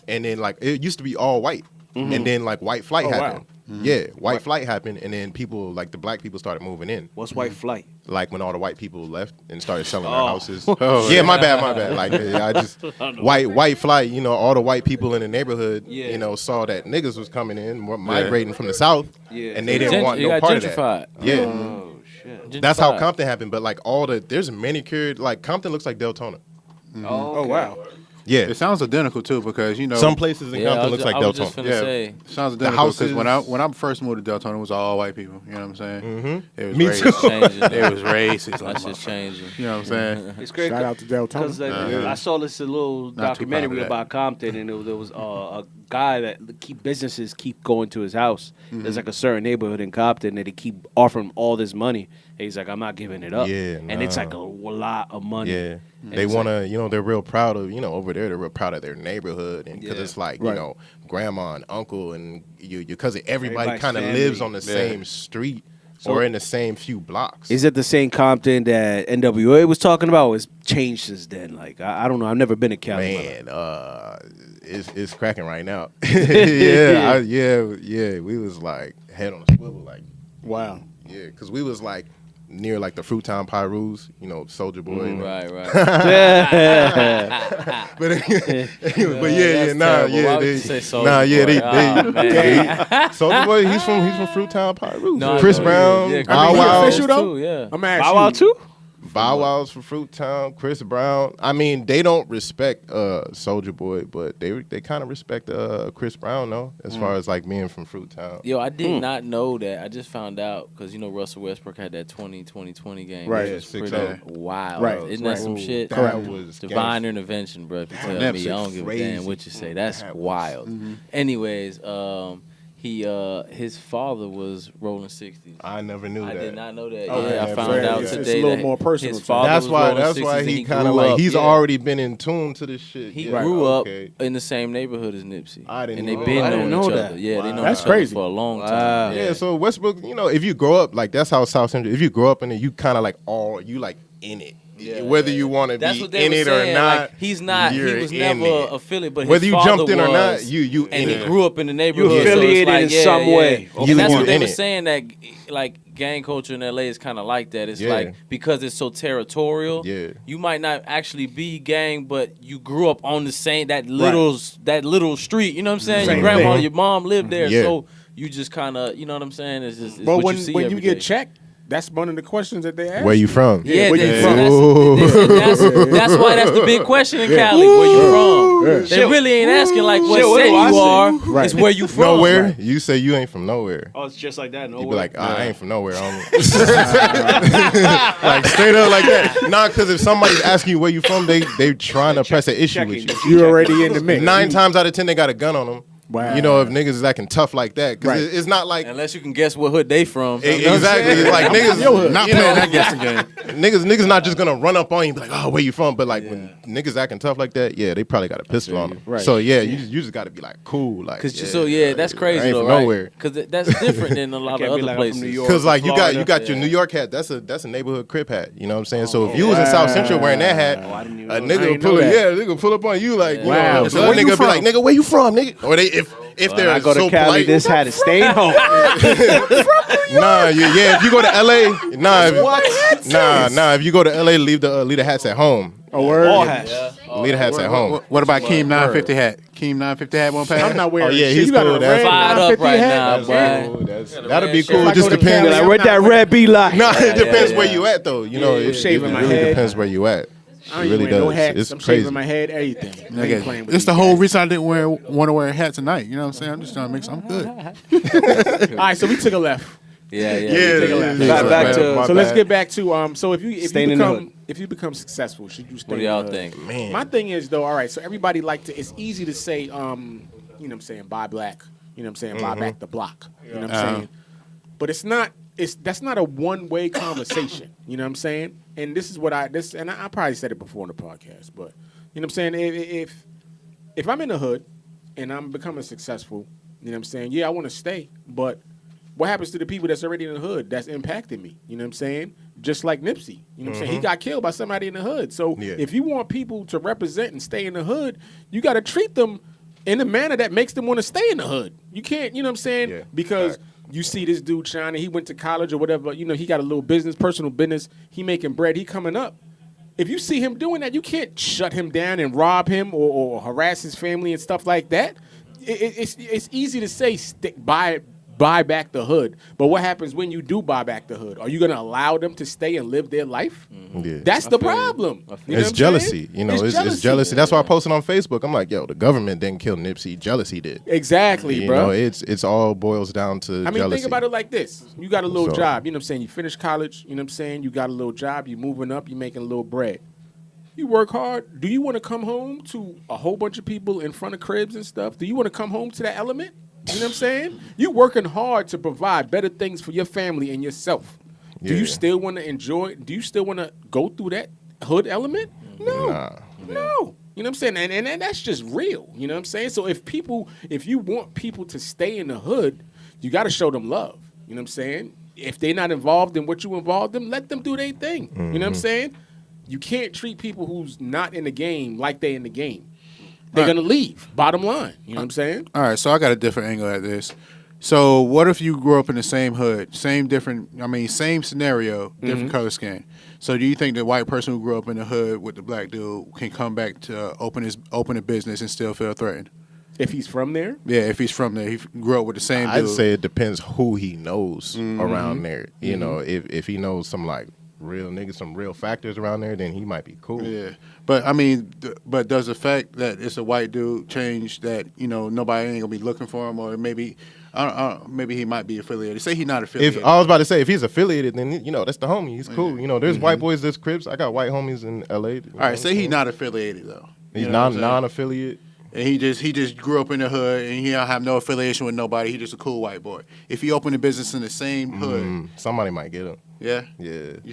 and then like it used to be all white. And then like white flight happened. Wow. Yeah, white flight happened, and then people like the black people started moving in. What's white flight? Like when all the white people left and started selling their houses. Yeah, my bad. Like I just white flight. You know, all the white people in the neighborhood. You know, saw that niggas was coming in, migrating from the south, and they didn't want no part of that. Yeah. Oh shit. That's how Compton happened. But like there's manicured. Like Compton looks like Deltona. Oh, wow. Yeah, it sounds identical too because some places in Compton looks like Deltona. It sounds identical because when I first moved to Deltona, it was all white people. You know what I'm saying? It was Me racist. too. It was racist. That's just changing. You know what I'm saying? It's great. Shout out to Deltona. Because I saw this little documentary about Compton, and there was a guy that businesses keep going to his house. There's like a certain neighborhood in Compton that they keep offering all this money. And he's like, I'm not giving it up. Yeah, and it's like a lot of money. Yeah. They want to, they're real proud of, over there, they're real proud of their neighborhood. And because it's like, grandma and uncle and your cousin, everybody kind of lives on the same street or in the same few blocks. Is it the same Compton that NWA was talking about? Or it's changed since then? Like, I don't know. I've never been to Cali. Man, it's cracking right now. Yeah. We was like head on a swivel. Like, wow. Yeah, because we was like, near like the Fruittown Pyrus, Soulja Boy. Right. Soulja Boy, he's from Fruittown Pyrus. No, Chris Brown, Bow Wow. Official though? Yeah. I'm asking Bow Wow too? Bow Wow's from Fruittown, Chris Brown. I mean, they don't respect Soulja Boy, but they kind of respect Chris Brown though, as far as like being from Fruittown. Yo, I did not know that. I just found out because Russell Westbrook had that 20-20-20 game. Right. Which was 6-0. pretty wild. Right. Isn't that some shit? That was divine intervention, bro. If you tell me, I don't give a damn what you say. That's wild. Anyways, his father was rolling 60s. I never knew that. I did not know that. Oh, yeah, yeah, I found out it's today a little that more personal his to father That's was why. rolling That's 60s why and he kind of grew like up, he's yeah. already been in tune to this shit. He Yeah, grew up okay. in the same neighborhood as Nipsey. I didn't and they know been that. I knowing didn't know each that. other. Yeah, they know That's each other crazy. for a long Wow. time. Yeah, so Westbrook, if you grow up like that's how South Central. If you grow up in it, you kind of like you like in it. Yeah, Whether yeah. you want to That's be what they in were it saying. or not, Like, he's not. He you're was in never it. affiliated, but Whether his you father jumped in or not, was, you and in he it. grew up in the neighborhood. You so it's affiliated like, in yeah, some yeah. way. And that's You what they in were it. saying, that like gang culture in LA is kind of like that. It's Yeah. like because it's so territorial. Yeah. You might not actually be gang, but you grew up on the same that little street. You know what I'm saying? Same Your grandma, thing. your mom lived there, Yeah. so you just kind of, you know what I'm saying? It's just it's But what when you see you every get day. checked, that's one of the questions that they ask. Where you from? Yeah, where you they- from? that's why that's the big question in Cali. Where you from? They really ain't asking like what Shit, what city do I you say? are. Right. It's where you from. Nowhere. Right. You say you ain't from nowhere. Oh, it's just like that. No You way. be like, I ain't from nowhere. Like straight up like that. Nah, because if somebody's asking you where you from, they trying to press an issue with you. You're already in the mix. 9 times out of 10, they got a gun on them. Wow. You know, if niggas is acting tough like that, because Right. it's not like Unless you can guess what hood they from. exactly. It's like niggas your hood. Not you playing know, that guessing game. Niggas not just gonna run up on you and be like, oh, where you from? But like when niggas acting tough like that, yeah, they probably got a pistol on them. Right. So yeah, you just got to be like cool, like Cause that's crazy I ain't though, from right? nowhere. Because that's different than a lot of Can't be other like, I'm places. from New York. Because like you Florida. got your New York hat. That's a neighborhood crib hat. You know what I'm saying? So if you was in South Central wearing that hat, I didn't even a know nigga I would ain't pull know it. that. Yeah, nigga pull up on you like, you Wow. know, So the where you nigga be from? like, nigga, where you from, nigga? Or they if they're I go to so Cali, polite, this hat is staying home. Nah, if you go to LA, if you go to LA, leave the hats at home. A word. All hats. Leave the hats at home. What about Keem 950 hat? Keem 950 hat won't pass? I'm not wearing. Oh, yeah, shit. he's You got cool. a That's red fired up 950 right hat? now, Yeah. boy. That'll be red cool. shirt. Just If I go to depends. Cali, Like, where'd that red be like? Nah, it depends yeah. where you at though. You know, Yeah, it shaving my really head. depends where you at. I It ain't really wearing no does. hats. It's I'm crazy. shaving my head. Everything. I ain't playing with It's the these whole cats. reason I didn't want to wear a hat tonight. You know what I'm saying? I'm just trying to make something good. All right, so we took a left. Yeah. Take a left. Back to- So let's get back to so if you Staying in the hood. become successful, should you stay? What do in y'all the hood? think? Man. My thing is though, all right. So everybody it's easy to say, you know what I'm saying, buy black. You know what I'm saying, buy back the block. You know what I'm saying. But it's not. That's not a one-way conversation. You know what I'm saying. And this is what I probably said it before in the podcast, but you know what I'm saying. If I'm in the hood and I'm becoming successful, you know what I'm saying. Yeah, I want to stay, but what happens to the people that's already in the hood that's impacting me? You know what I'm saying? Just like Nipsey. You know what I'm saying? He got killed by somebody in the hood. So Yeah. if you want people to represent and stay in the hood, you got to treat them in a manner that makes them want to stay in the hood. You can't, you know what I'm saying? Yeah. Because Fact. you see this dude shining, he went to college or whatever, you know, he got a little business, personal business, he making bread, he coming up. If you see him doing that, you can't shut him down and rob him or harass his family and stuff like that. It's easy to say buy back the hood, but what happens when you do buy back the hood? Are you going to allow them to stay and live their life? Yeah. That's the problem. You know what It's I'm jealousy, saying? you know. It's jealousy. That's why I posted on Facebook. I'm like, yo, the government didn't kill Nipsey. Jealousy did. Exactly, You bro. know, it's all boils down to I mean, jealousy. think about it like this. You got a little So- job. You know what I'm saying? You finish college. You know what I'm saying? You got a little job. You moving up. You making a little bread. You work hard. Do you want to come home to a whole bunch of people in front of cribs and stuff? Do you want to come home to that element? You know what I'm saying? You working hard to provide better things for your family and yourself. Do you Yeah. still want to enjoy? Do you still want to go through that hood element? No. Nah. No. You know what I'm saying? And that's just real. You know what I'm saying? So if you want people to stay in the hood, you got to show them love. You know what I'm saying? If they're not involved in what you involved in, let them do their thing. You know what I'm saying? You can't treat people who's not in the game like they in the game. They're Right. going to leave. Bottom line. You know what I'm saying? All right, so I got a different angle at this. So what if you grew up in the same hood, same scenario, different color skin? So do you think the white person who grew up in the hood with the black dude can come back to open a business and still feel threatened? If he's from there? Yeah, if he's from there, he grew up with the same dude. I'd say it depends who he knows around there. You know, if he knows some like real niggas, some real factors around there, then he might be cool. Yeah, but I mean, but does the fact that it's a white dude change that nobody ain't gonna be looking for him, or maybe maybe he might be affiliated? Say he's not affiliated. If I was about to say if he's affiliated, then that's the homie. He's cool. You know, there's white boys, there's Crips. I got white homies in LA. All right, say he's not affiliated though. He's You know what I'm saying? non-affiliate. and he just grew up in the hood, and he don't have no affiliation with nobody. He just a cool white boy. If he opened a business in the same hood, somebody might get him. Yeah.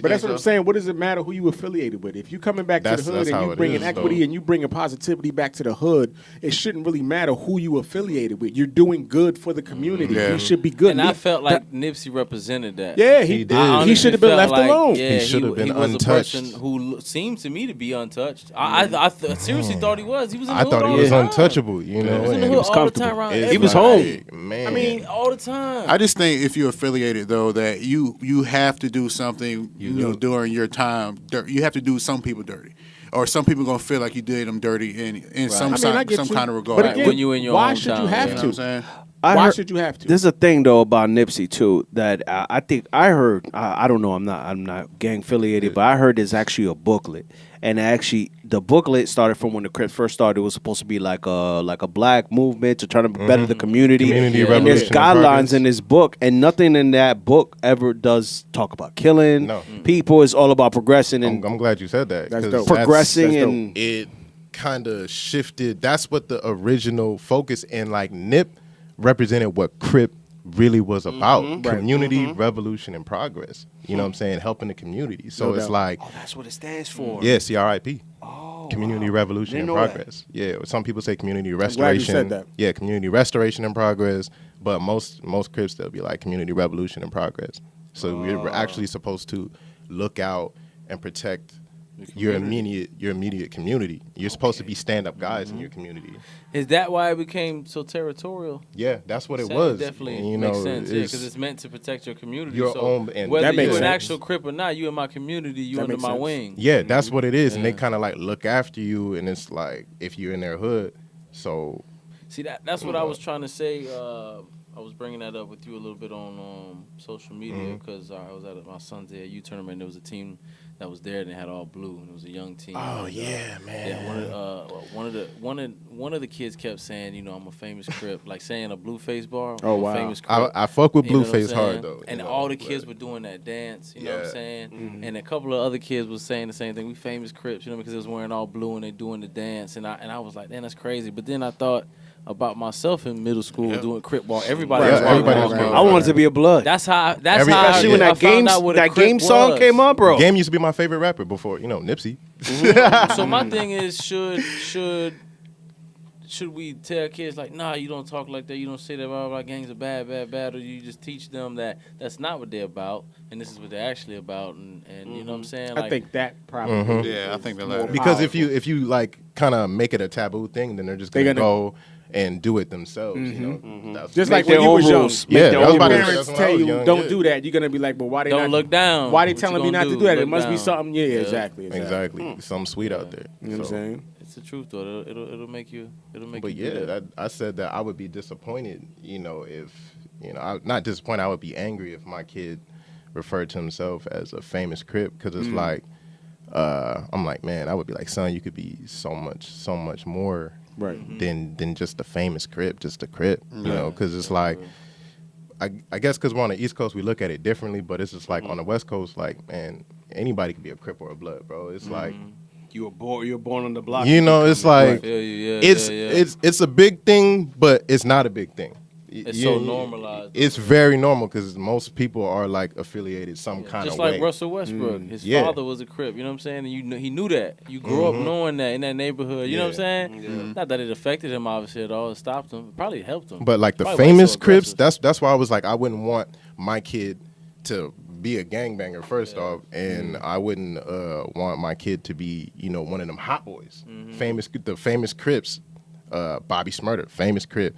But that's what I'm saying. What does it matter who you affiliated with? If you coming back to the hood and you bringing equity and you bringing positivity back to the hood, it shouldn't really matter who you affiliated with. You're doing good for the community. You should be good. And I felt like Nipsey represented that. Yeah, he did. He should have been left alone. Yeah, he should have been he was untouched. a person who seemed to me to be untouched. I seriously thought he was. He was in the hood thought he all was the time. untouchable. You know, He was in the and hood all the time around He was home. Man. I mean, all the time. I just think if you're affiliated, though, that you have to do something, you know, during your time. You have to do some people dirty. Or some people going to feel like you did them dirty in some kind of regard. But again, when you in your why hometown, should you have you know to? what I'm saying? Why should you have to? There's a thing though about Nipsey too that I think I heard. I don't know. I'm not gang affiliated, but I heard there's actually a booklet, and actually the booklet started from when the Crips first started. It was supposed to be like a black movement to try to better the community. And there's revolution guidelines in this book, and nothing in that book ever does talk about killing people. It's all about progressing. And I'm glad you said that. That's dope. Progressing that's and it kind of shifted. That's what the original focus and like Nip represented what Crip really was about. Community, revolution, and progress. You know what I'm saying? Helping the community. So it's like, that's what it stands for. yeah, CRIP. Community revolution Didn't and know progress. Yeah, some people say community glad you restoration. said that. Yeah, community restoration and progress. But most Crips they'll be like community revolution and progress. So we're actually supposed to look out and protect your immediate community. You're supposed to be stand-up guys in your community. Is that why it became so territorial? Yeah, that's what it was. Definitely And, you makes know, sense. Yeah, because it's meant to protect your community. Your so own- and whether that makes you're an sense. actual Crip or not, you in my community, you That under makes my sense. wing. Yeah, that's what it is. And they kind of like look after you, and it's like if you're in their hood. So See, that's what I was trying to say. I was bringing that up with you a little bit on social media because I was at my son's AAU tournament. There was a team that was there and they had all blue, and it was a young team. oh yeah, man. Yeah, one of the kids kept saying, you know, I'm a famous Crip, like saying a Blueface bar. Oh, I'm a wow. famous Crip. I fuck with You know what I'm Blueface saying? hard though. And you know, all the kids but- were doing that dance, you know what I'm Yeah. saying? And a couple of other kids was saying the same thing. We famous Crips, you know, because they was wearing all blue and they doing the dance. And I was like, damn, that's crazy. But then I thought about myself in middle school doing Crip ball. Everybody was wearing everybody all was blue. wearing I wanted to be a blood. That's how. Especially when I that game found out what a Crip game song was. came up, bro. Game used to be my favorite rapper before, you know, Nipsey. So my thing is, should we tell kids like, nah, you don't talk like that, you don't say that, blah, blah, gangs are bad, or you just teach them that that's not what they're about, and this is what they're actually about, and you know what I'm saying? Like, I think that probably. Yeah, I think the latter. Because if you like kind of make it a taboo thing, then they're just gonna go and do it themselves. You know, That's- Just Make like when their you own was young. rules. Yeah, Your I was about to say parents that's when I tell was you young, don't yeah. do that. You're gonna be like, but why they don't not look down. Why they What you telling me gonna not to do? do that? It Look must be down. something. Yeah, Yeah. exactly. exactly something sweet out there. You know what I'm So- saying? it's the truth though. It'll make you. But do yeah, that. I said that I would be disappointed, you know, if not disappointed. I would be angry if my kid referred to himself as a famous Crip because it's like, I'm like, man, I would be like, son, you could be so much more Right. than just a famous Crip, just a Crip, you know, because it's like. I guess because we're on the East Coast, we look at it differently, but it's just like on the West Coast, like, man, anybody could be a Crip or a Blood, bro. It's like, You were born on the block. you know, it's like, Feel you, yeah, it's a big thing, but it's not a big thing. It's so normalized. It's very normal because most people are like affiliated some kind Just of like way. Russell Westbrook, his Yeah. father was a Crip. You know what I'm saying? And he knew that. You grew up knowing that in that neighborhood. You know what I'm saying? Not that it affected him obviously at all. It stopped him. It probably helped him. But like the Probably why he's famous so Crips, aggressive. that's why I was like, I wouldn't want my kid to be a gangbanger first off, and I wouldn't want my kid to be, you know, one of them hot boys. The famous Crips, Bobby Smurder, famous Crip,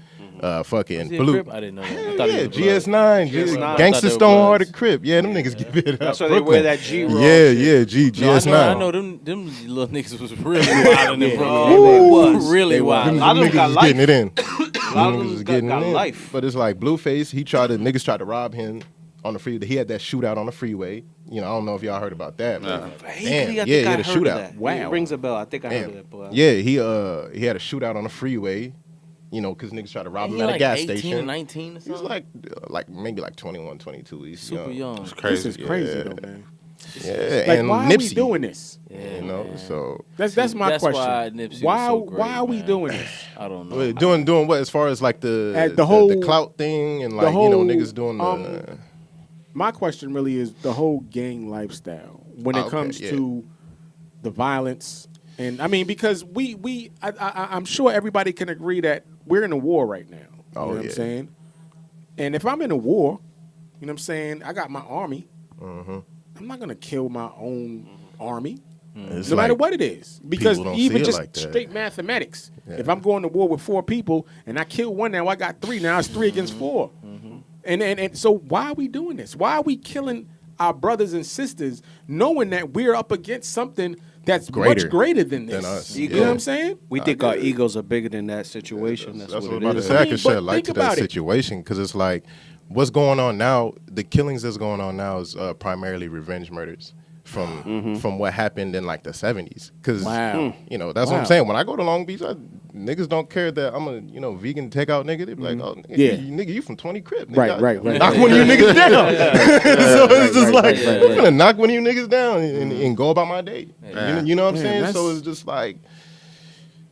fucking Was he a Blue. Crip? I didn't know that. I thought he Yeah, was a Blood. GS9, GS9. I Gangsta thought they were Stone Hearted Bloods. Crip. Yeah, them niggas give it up. That's why they wear Brooklyn. that G-Raw Yeah, shit. yeah, GS9. I know them little niggas was really wild in the Brooklyn. They was. Really They wild. was. Them A lot of them niggas got was life. getting it in. A lot of Niggas them was getting got it in. life. But it's like Blueface, niggas tried to rob him on the freeway. He had that shootout on the freeway. You know, I don't know if y'all heard about that. But Vaguely, I damn, think yeah, I the heard of shootout. that. Wow. It rings a bell. I think I heard Damn. of that. But Yeah, he had a shootout on the freeway. You know, because niggas tried to rob him at a gas 18 station. or 19 or He was something. like maybe like 21, 22. He's Super young. This is crazy though, man. Yeah, Like, and why Nipsey, are we doing this? you know, so That's my question. Why Nipsey Why was so great, why are we man. doing this? I don't know. Wait, doing what as far as like the the clout thing and the like whole, niggas doing the. My question really is the whole gang lifestyle when it Okay, comes yeah. to the violence, and I mean because I'm sure everybody can agree that we're in a war right now. You know what I'm saying? And if I'm in a war, you know what I'm saying, I got my army. I'm not gonna kill my own army. It's No matter like what it is, because people don't even see it just like that. straight mathematics, if I'm going to war with 4 people and I kill one, now I got 3. Now it's 3 against 4. And so why are we doing this? Why are we killing our brothers and sisters, knowing that we're up against something that's much greater than this? us. You know what I'm saying? We think our egos are bigger than that situation. That's what what I'm it about to is. say. I can but shed light think to about that it. situation because it's like what's going on now. The killings that's going on now is primarily revenge murders from what happened in like the 70s. Because you know that's what I'm saying. When I go to Long Beach, niggas don't care that I'm a vegan takeout nigga. They be like, oh nigga, you from 20 Crib? Nigga, Right. Knock one of you niggas down. So it's just like I'm gonna knock one of you niggas down and go about my day. You know what I'm saying? So it's just like.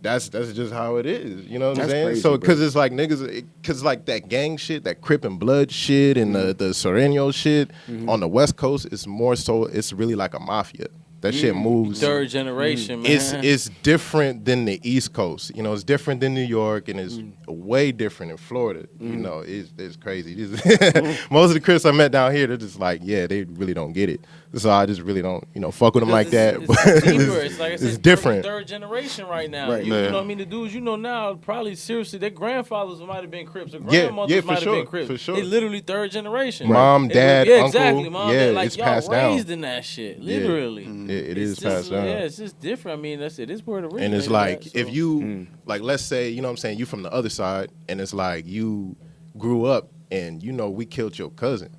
That's just how it is, you know what I'm saying? Crazy, so because it's like niggas, because like that gang shit, that Crip and Blood shit, and the Sereno shit on the West Coast, it's more so it's really like a mafia. That shit moves. Third generation, man. It's different than the East Coast, you know. It's different than New York, and it's way different in Florida. You know, it's crazy. Most of the Crips I met down here, they're just like, yeah, they really don't get it. So I just really don't, fuck with them like that. It's But deeper. It's like I said, it's different. Third generation right now. Right. You know what I mean? The dudes you know now, probably seriously, their grandfathers might have been Crips. Or grandmothers yeah, for might have sure, been Crips. for sure. They literally third generation. Mom, dad, yeah, uncle, exactly. Mom, yeah, dad, like it's y'all passed down. raised in that shit. Literally. It is It's passed just, down. Yeah, it's just different. I mean, that's it. It's where it originated. And it's like, at, so. if you, like, let's say, you know what I'm saying, you from the other side, and it's like you grew up and, we killed your cousin.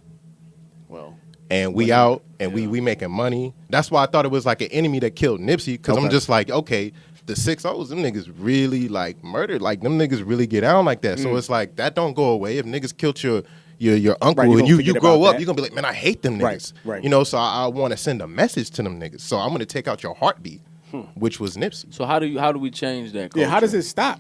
Well, And we out, and we making money. That's why I thought it was like an enemy that killed Nipsey, because I'm just like, okay, the 6-0s, them niggas really, like, murdered. Like, them niggas really get down like that. So it's like, that don't go away. If niggas killed your uncle, Right, and you you don't grow forget up, about you're going to be like, man, I hate them niggas. Right. So I want to send a message to them niggas. So I'm going to take out your heartbeat, which was Nipsey. So how do we change that culture? Yeah, how does it stop?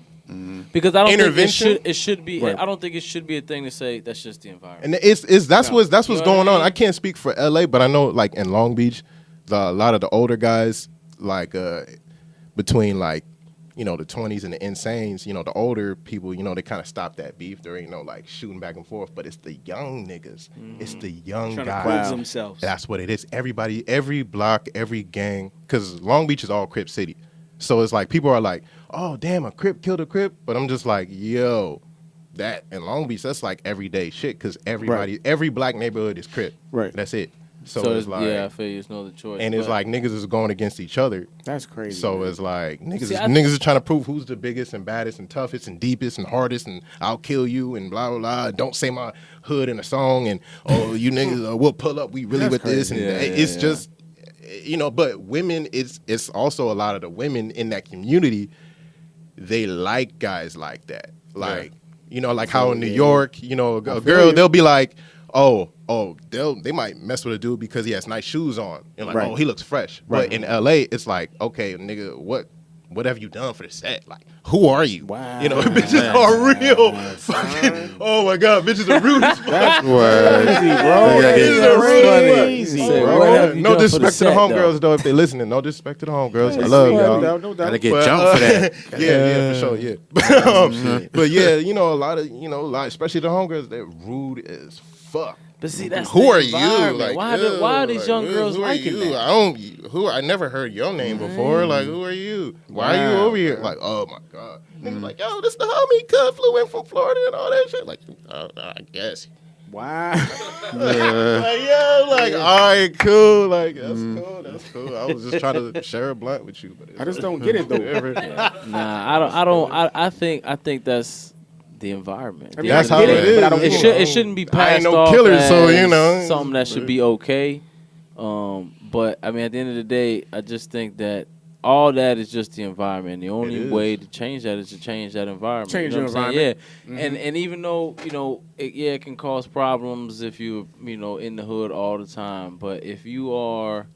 Because I don't Intervention? think it should be. Right. I don't think it should be a thing to say that's just the environment. And that's what's You know going what I on. mean? I can't speak for LA, but I know like in Long Beach, a lot of the older guys, like between like the 20s and the insanes, the older people, they kind of stop that beef. There ain't no like shooting back and forth, but it's the young niggas. It's the young trying to guys. prove themselves. That's what it is. Everybody, every block, every gang, because Long Beach is all Crip City. So it's like people are like, oh damn, a Crip killed a Crip, but I'm just like, yo, that in Long Beach, that's like everyday shit, because every black neighborhood is Crip. Right. That's it. So it's like, I feel you. It's no other choice. and it's like niggas is going against each other. That's crazy. So man. it's like niggas, See, niggas is trying to prove who's the biggest and baddest and toughest and deepest and hardest, and I'll kill you and blah blah blah. Don't say my hood in a song, and you niggas we'll pull up. We really That's with this, and crazy. it's just But women, it's also a lot of the women in that community. They like guys like that, like like how in New York, a girl they'll be like, they might mess with a dude because he has nice shoes on. And like, oh, he looks fresh. Right. But in LA, it's like, okay, nigga, what have you done for the set? Like, who are you? Wow. Bitches are real. Fucking, oh my God, bitches are rude as fuck. That's crazy, bro. Bitches are Crazy, Say, bro. what have you No done for the disrespect to the set, homegirls, though, if they listening. No disrespect to the homegirls. I That's love no y'all. doubt, no doubt. Gotta get jumped for that. Yeah, for sure, yeah. But yeah, a lot of, especially the homegirls, they're rude as fuck. But see, that's Who the are you? environment. Like, why are these young who girls are liking you? that? I never heard your name before. Like, who are you? Why are you over here? Like, oh my God. Niggas like, yo, this the homie cut flew in from Florida and all that shit. Like, I guess. Wow. Like, yo, like, all right, cool. Like, that's cool. I was just trying to share a blunt with you, but I just don't get it though. Nah, I don't. I think that's the environment. I mean, That's I how get it is. but I don't It get should. it. It shouldn't be I ain't passed no off killer, as so, something that should be okay. But I mean, at the end of the day, I just think that all that is just the environment. The It only is. way to change that is to change that environment. Change you know your what I'm saying? environment. Yeah, and even though it can cause problems if you in the hood all the time, but if you are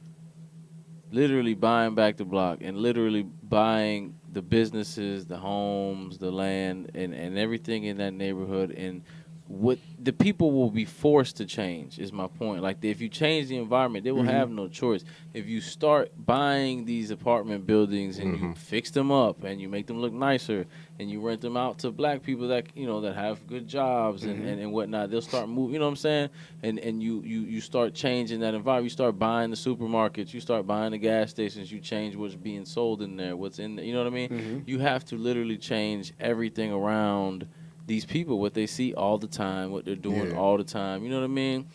literally buying back the block and literally buying the businesses, the homes, the land, and everything in that neighborhood, and what the people will be forced to change is my point. Like if you change the environment, they will have no choice. If you start buying these apartment buildings and you fix them up and you make them look nicer and you rent them out to black people that that have good jobs and whatnot, they'll start moving. You know what I'm saying? And you start changing that environment. You start buying the supermarkets. You start buying the gas stations. You change what's being sold in there. What's in there. You know what I mean? You have to literally change everything around these people, what they see all the time, what they're doing all the time. You know what I mean?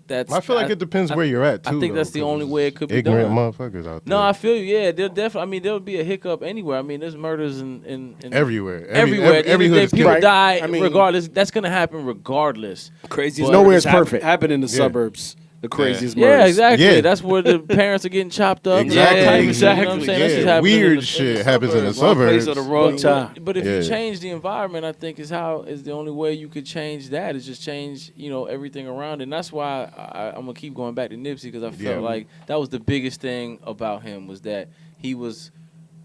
That's. I feel like it depends where you're at too. I think though, that's the 'cause only way it could be ignorant done. motherfuckers out there. No, I feel you. Yeah, there'll definitely. I mean, there'll be a hiccup anywhere. I mean, there's murders in everywhere. everywhere. At the end of the day, hood is people killing. die I mean- regardless. That's gonna happen regardless. Craziest Nowhere murders is perfect. Happen in the Yeah. suburbs. The craziest Yeah, murders. exactly. Yeah. That's where the parents are getting chopped up. Exactly. Yeah, Exactly. You know what I'm saying? That's just Yeah, happening in weird the shit happens in the Wrong place suburbs. at the wrong time. But if you Yeah. change the environment, I think is the only way you could change that is just change everything around it. And that's why I'm gonna keep going back to Nipsey, because I felt like that was the biggest thing about him, was that he was,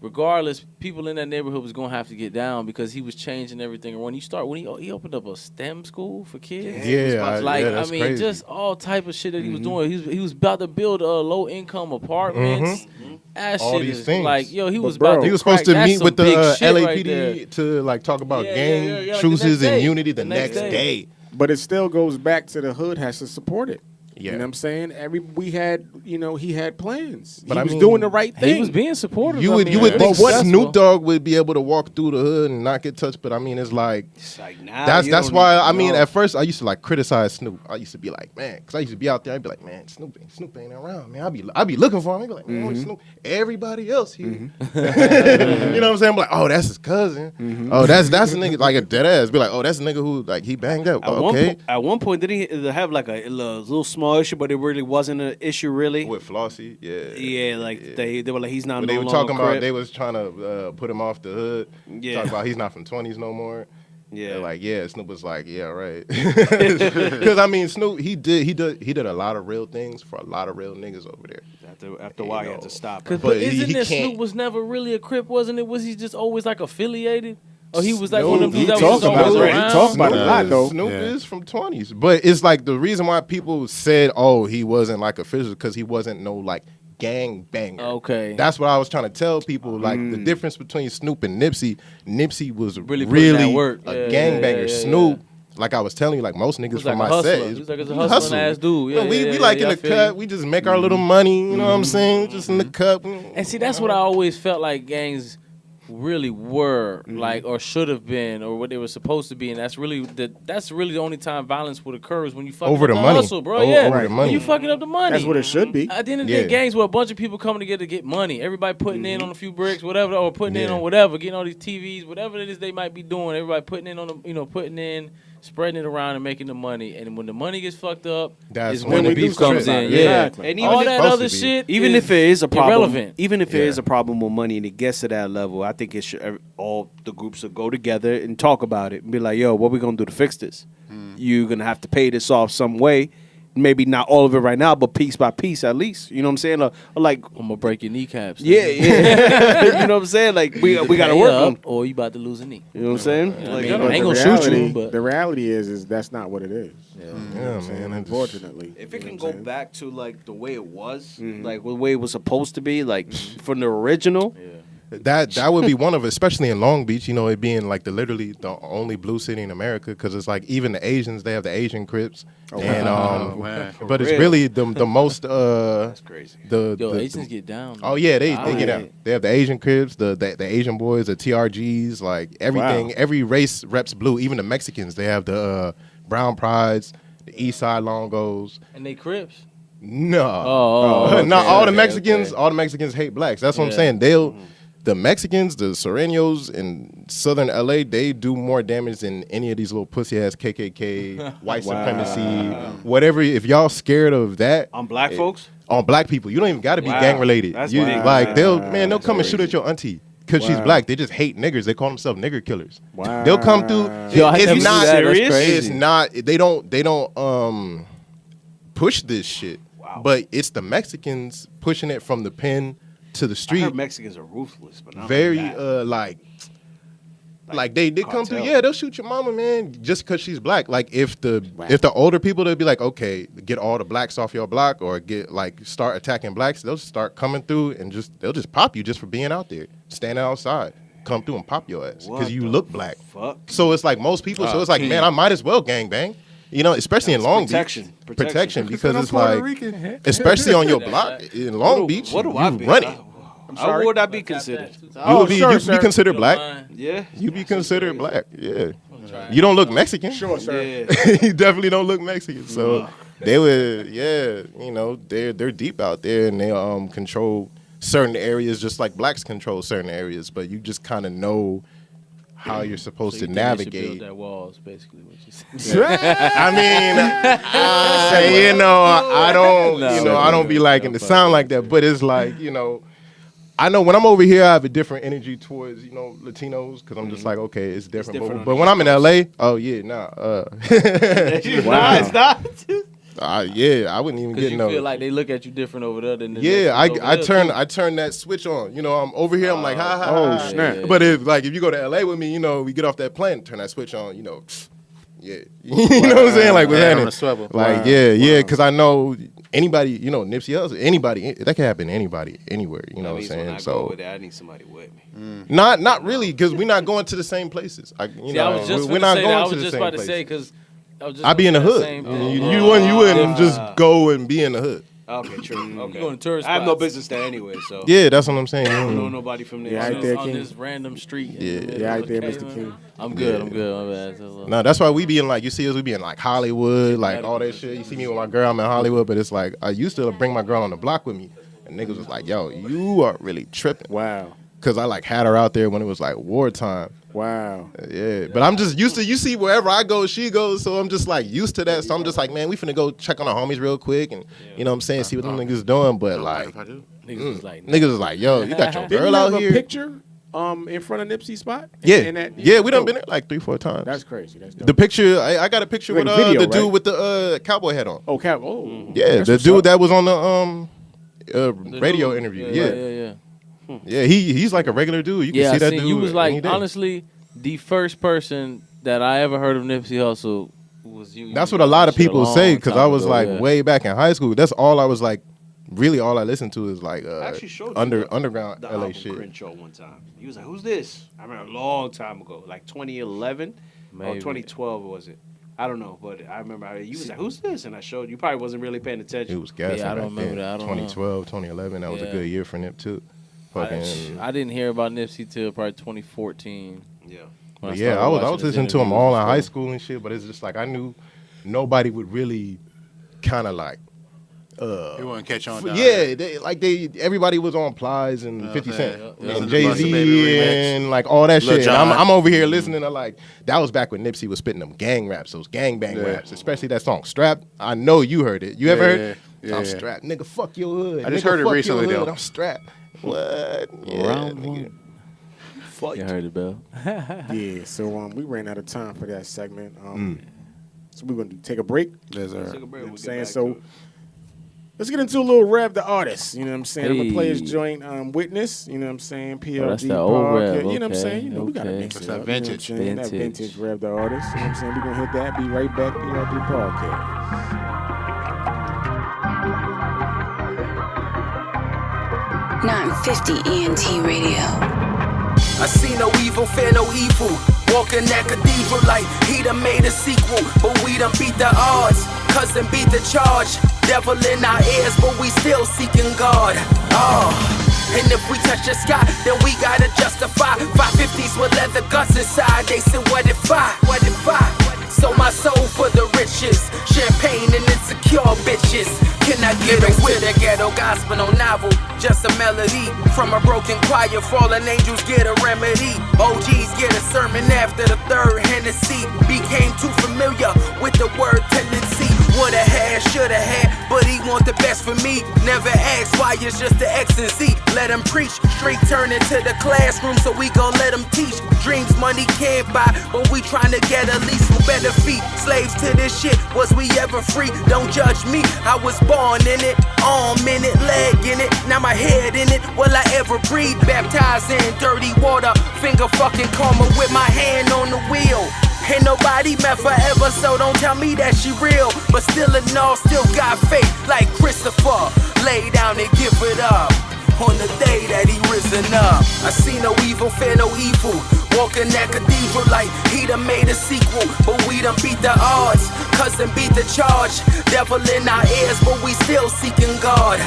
regardless, people in that neighborhood was gonna have to get down because he was changing everything. And when he opened up a STEM school for kids, Yeah, I that's mean, crazy. just all type of shit that he was doing. He was about to build low income apartments. That All shit these is things. like, yo, he But was bro, about to He was crack. supposed to That's meet some with the big shit right there. LAPD to like talk about Yeah, gang like the truces next day. and unity the The next next day. day. But it still goes back to the hood has to support it. Yeah. You know what I'm saying? We had, he had plans. But he I was mean, doing the right thing. He was being supportive. You I would mean, you would very think successful. Snoop Dogg would be able to walk through the hood and not get touched, but I mean it's like It's like, nah, that's you that's don't why even I mean know. at first I used to like criticize Snoop. I used to be like, man, because I used to be out there. I'd be like, man, Snoop ain't around, man. I'd be looking for him. I'd be like, man, where's Snoop? Everybody else here. You know what I'm saying? I'm like, oh, that's his cousin. Oh, that's a nigga like a dead ass. Be like, oh, that's a nigga who like he banged up. Okay. At one point, did he have like a little small issue, but it really wasn't an issue, really? With Flossie, yeah. Yeah, like they were like, he's not When no they were longer talking about, Crip. they was trying to put him off the hood. Yeah. Talking about he's not from 20s no more. Yeah. They're like, yeah, Snoop was like, yeah, right. Because I mean, Snoop, he did a lot of real things for a lot of real niggas over there. After a while, you had to stop. But But isn't he that can't- Snoop was never really a Crip, wasn't it? Was he just always like affiliated? Or he was like No, one of them he dudes that was talked just about always it. He around? talked about it a lot, though. Snoop Yeah. is from 20s. But it's like the reason why people said, oh, he wasn't like official, because he wasn't no like gang banger. Okay. That's what I was trying to tell people. Like the difference between Snoop and Nipsey was Really really, putting that work. a Yeah, gang yeah, banger. yeah, yeah. Snoop, like I was telling you, like most He niggas was from like my a set, hustler. is He was like a he hustling hustle. ass dude. Yeah, we yeah, like yeah, in I the feel cut. you. We just make our little money. You know what I'm saying? Just in the cup. And see, that's what I always felt like gangs really were, like, or should have been, or what they were supposed to be. And that's really the only time violence would occur, is when you fucking Over up the the money. hustle, bro. Over Yeah, the when money. you fucking up the money. That's what it should be. At the end of the Yeah. day, gangs were a bunch of people coming together to get money. Everybody putting in on a few bricks, whatever, or putting in on whatever, getting all these TVs, whatever it is they might be doing. Everybody putting in on the, spreading it around and making the money. And when the money gets fucked up, That's is when when the we beef do something comes about in. it. Yeah, Exactly. And all even that supposed other to be. shit, Even if it is a problem, irrelevant. even if it Yeah. is a problem with money and it gets to that level, I think it should all the groups should go together and talk about it and be like, "Yo, what we gonna do to fix this? You're gonna have to pay this off some way. Maybe not all of it right now, but piece by piece at least. You know what I'm saying? Or like, I'm gonna break your kneecaps. yeah. You know what I'm saying? Like we gotta Pay work up, on. or you about to lose a knee. You know what I'm saying? I Like, mean, I I don't- ain't the gonna shoot you, reality- but the reality is that's not what it is. Yeah, Man, man. unfortunately. If it You know can what go I'm saying? back to like the way it was, like the way it was supposed to be, like from the original. That would be one of it, especially in Long Beach. You know, it being like literally the only blue city in America, because it's like even the Asians, they have the Asian Crips, and man. but it's real. really the most That's crazy. the yo, the- Asians get down. Oh yeah, they Wow. get out. They have the Asian Crips, the Asian boys, the TRGs, like everything. Wow. Every race reps blue. Even the Mexicans, they have the Brown Prides, the East Side Longos. And they Crips. No, Oh, no. okay, All the okay, Mexicans, okay. all the Mexicans hate blacks. That's what I'm Yeah. saying. The Mexicans, the Sureños in Southern LA, they do more damage than any of these little pussy ass KKK, white supremacy, whatever. If y'all scared of that, On black folks? on black people. You don't even got to be gang related. That's You, wild. like they'll Wow. they'll come and shoot at your auntie because she's Wow. black. They just hate niggers. They call themselves nigger killers. Wow. They'll come through. Yo, I never It's knew not that. That's serious. crazy. It's not. They don't push this shit. Wow. But it's the Mexicans pushing it from the pen to the I street. heard Mexicans are ruthless, but not Very like that. like they come through. cartel. Yeah, they'll shoot your mama, man, just because she's black. Like if the older people, they'll be like, okay, get all the blacks off your block, or start attacking blacks. They'll start coming through and they'll just pop you just for being out there, standing outside. Come through and pop your ass What because you the look black. Fuck. So it's like most people. So it's like, man, I might as well gang bang. You know, especially in Long protection. Beach. Protection. Because it's like, especially on your block in Long Beach, What do you I be? run it. How would I be considered? You would be, sure, you sir. be considered black. Yeah. You be considered black. Yeah. You don't look Mexican. Sure, sir. Yeah. You definitely don't look Mexican. So they would, they're deep out there and they control certain areas just like blacks control certain areas. But you just kind of know how you're supposed to navigate. Build that walls, basically, what you said. I mean, I don't, I don't be liking to sound like that, but it's like, I know when I'm over here, I have a different energy towards, Latinos, because I'm just like, okay, it's different. different But on when the I'm in LA, oh yeah, nah. Nah, it's not. Yeah, I wouldn't even Because get you no. feel like they look at you different over there than the Yeah, Mexicans over I there, turn that switch on. I'm over here. I'm like, ha ha. Oh, ha. snap. But if you go to LA with me, we get off that plane, turn that switch on. Yeah, you know what I'm saying? Like with on that, the swivel. like yeah, because I know anybody, Nipsey Hussle, anybody that can happen to anybody, anywhere. You know what I'm That means when saying? I go So over there, I need somebody with me. not really, because we're not going to the same places. See, I was just we're finna not say going that. I to was the just same about to places. say because I be in the hood. You wouldn't just go and be in the hood. Okay, true. Okay. You go to tourist I have no spots. business there anyway, so Yeah, that's what I'm saying. I don't know nobody from there. Yeah, so- right there, on King. this random street. Yeah, right there, Mr. King. I'm good. I'm good. My bad. So, No, that's why we be in you see us, we be in Hollywood, like all that shit. You see me with my girl, I'm in Hollywood, but it's like, I used to bring my girl on the block with me. And niggas was like, yo, you are really tripping. Wow. Because I had her out there when it was wartime. Wow. Yeah, but I'm just used to, you see wherever I go, she goes. So I'm just used to that. So I'm just like, man, we finna go check on our homies real quick. And you know what I'm saying, see what them niggas doing. But niggas was like, niggas was like, yo, you got your Didn't girl you out have here. a picture in front of Nipsey's spot? Yeah, In that- yeah, we done Oh, been there 3-4 times. That's crazy. That's dope. The picture, I got a picture Like with a video, the dude right? with the cowboy hat on. Oh, Cap. Oh. Yeah, That's the what's dude up. that was on the radio dude. interview. Yeah. Yeah, he's like a regular dude. You can see that dude. You was any day. honestly the first person that I ever heard of Nipsey Hussle was you. That's You what a lot of shit people long say because time I was ago, yeah. way back in high school. That's all I was really all I listened to is I actually showed you underground the LA album shit. Crenshaw one time. He was like, "Who's this?" I remember a long time ago, like 2011 or Maybe. 2012 was it? I don't know, but I remember you was like, "Who's this?" And I showed you. Probably wasn't really paying attention. It was gassing. Yeah, I don't back remember then. that. I don't know. 2012, 2011. That was a Yeah. good year for Nip too. Fucking. I didn't hear about Nipsey till probably 2014. Yeah. when Yeah, started I was watching his listening to him interviews all and in high stuff. school and shit, but it's just I knew nobody would really kind of He wouldn't catch on. down yeah, there. everybody was on Plies and 50 okay. Cent Yeah. and Bustin' Jay-Z Baby remix. and all that Lil shit. And Jon. I'm over here listening to that was back when Nipsey was spitting them gang raps, those gang bang Yeah. raps, especially that song Strap. I know you heard it. You ever heard it? Yeah, I'm yeah. strapped. Nigga, fuck your hood. I just Nigga, heard it fuck your recently, hood. though. I'm strapped. What? Yeah, Round nigga. one. Fight. You heard it, Bill. Yeah, so we ran out of time for that segment. So we're going to take a break. Yes, sir. Take a break, You know what we'll I'm get saying? back So to it. let's get into a little Rev the Artist. You know what I'm saying? I'm going to play his Hey. joint Witness. You know what I'm saying? PLG Oh, that's that old Park. Rev, You know what I'm saying? okay, You know, we got to okay. mix That's it that up. vintage. You know what I'm saying? That Vintage. vintage Rev the Artist. You know what I'm saying? We're going to hit that. Be right back. PLG Podcast. 950 ENT Radio. I see no evil, fear no evil. Walking that cathedral like he done made a sequel. But we done beat the odds, cousin beat the charge. Devil in our ears, but we still seeking God. Oh. And if we touch the sky, then we gotta justify 550s with leather guts inside. They said, what if I? What if I? Sold my soul for the riches, champagne and insecure bitches. Can I get it with the ghetto gospel no novel? Just a melody from a broken choir. Fallen angels get a remedy. OGs get a sermon after the third Hennessy. Became too familiar with the word tendency. Woulda had shoulda had, but he want the best for me. Never ask why, it's just the X and Z. Let him preach, straight turn into the classroom, so we gon' let him teach. Dreams money can't buy, but we tryna get at least for better feet. Slaves to this shit, was we ever free? Don't judge me, I was born in it, arm in it, leg in it, now my head in it. Will I ever breathe? Baptized in dirty water, finger fucking karma with my hand on the wheel. Ain't nobody met forever, so don't tell me that she real. But still in all, still got faith like Christopher. Lay down and give it up on the day that he risen up. I see no evil, fear no evil. Walking that cathedral like he done made a sequel. But we done beat the odds, cousin beat the charge. Devil in our ears, but we still seeking God.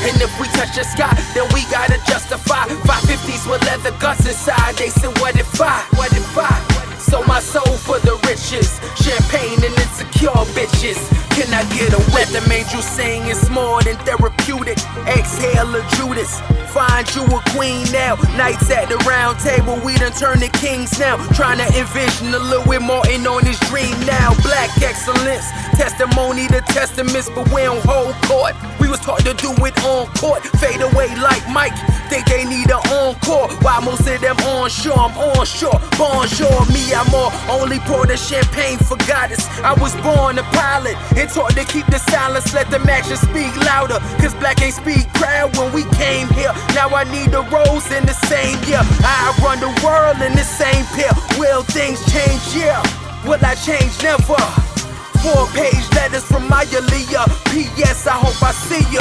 And if we touch the sky, then we gotta justify 550s with leather guts inside. They said, what if I? What if I? So my soul for the riches, champagne and insecure bitches. Can I get a wet? The angel sing, it's more than therapeutic. Exhale a Judas, find you a queen now. Nights at the round table, we done turned to kings now. Trying to envision a little bit Martin on his dream now. Black excellence, testimony to testaments, but we don't hold court. We was taught to do it on court, fade away like Mike. Think they need an encore, while most of them onshore. I'm onshore, bonjour, me I'm more. Only pour the champagne for goddess. I was born a pilot and taught to keep the silence. Let the matches speak louder, cause black ain't speak proud when we came here. Now I need the rose in the same year. I run the world in the same pair. Will things change? Yeah. Will I change? Never. 4-page letters from my Aaliyah. P.S. I hope I see ya.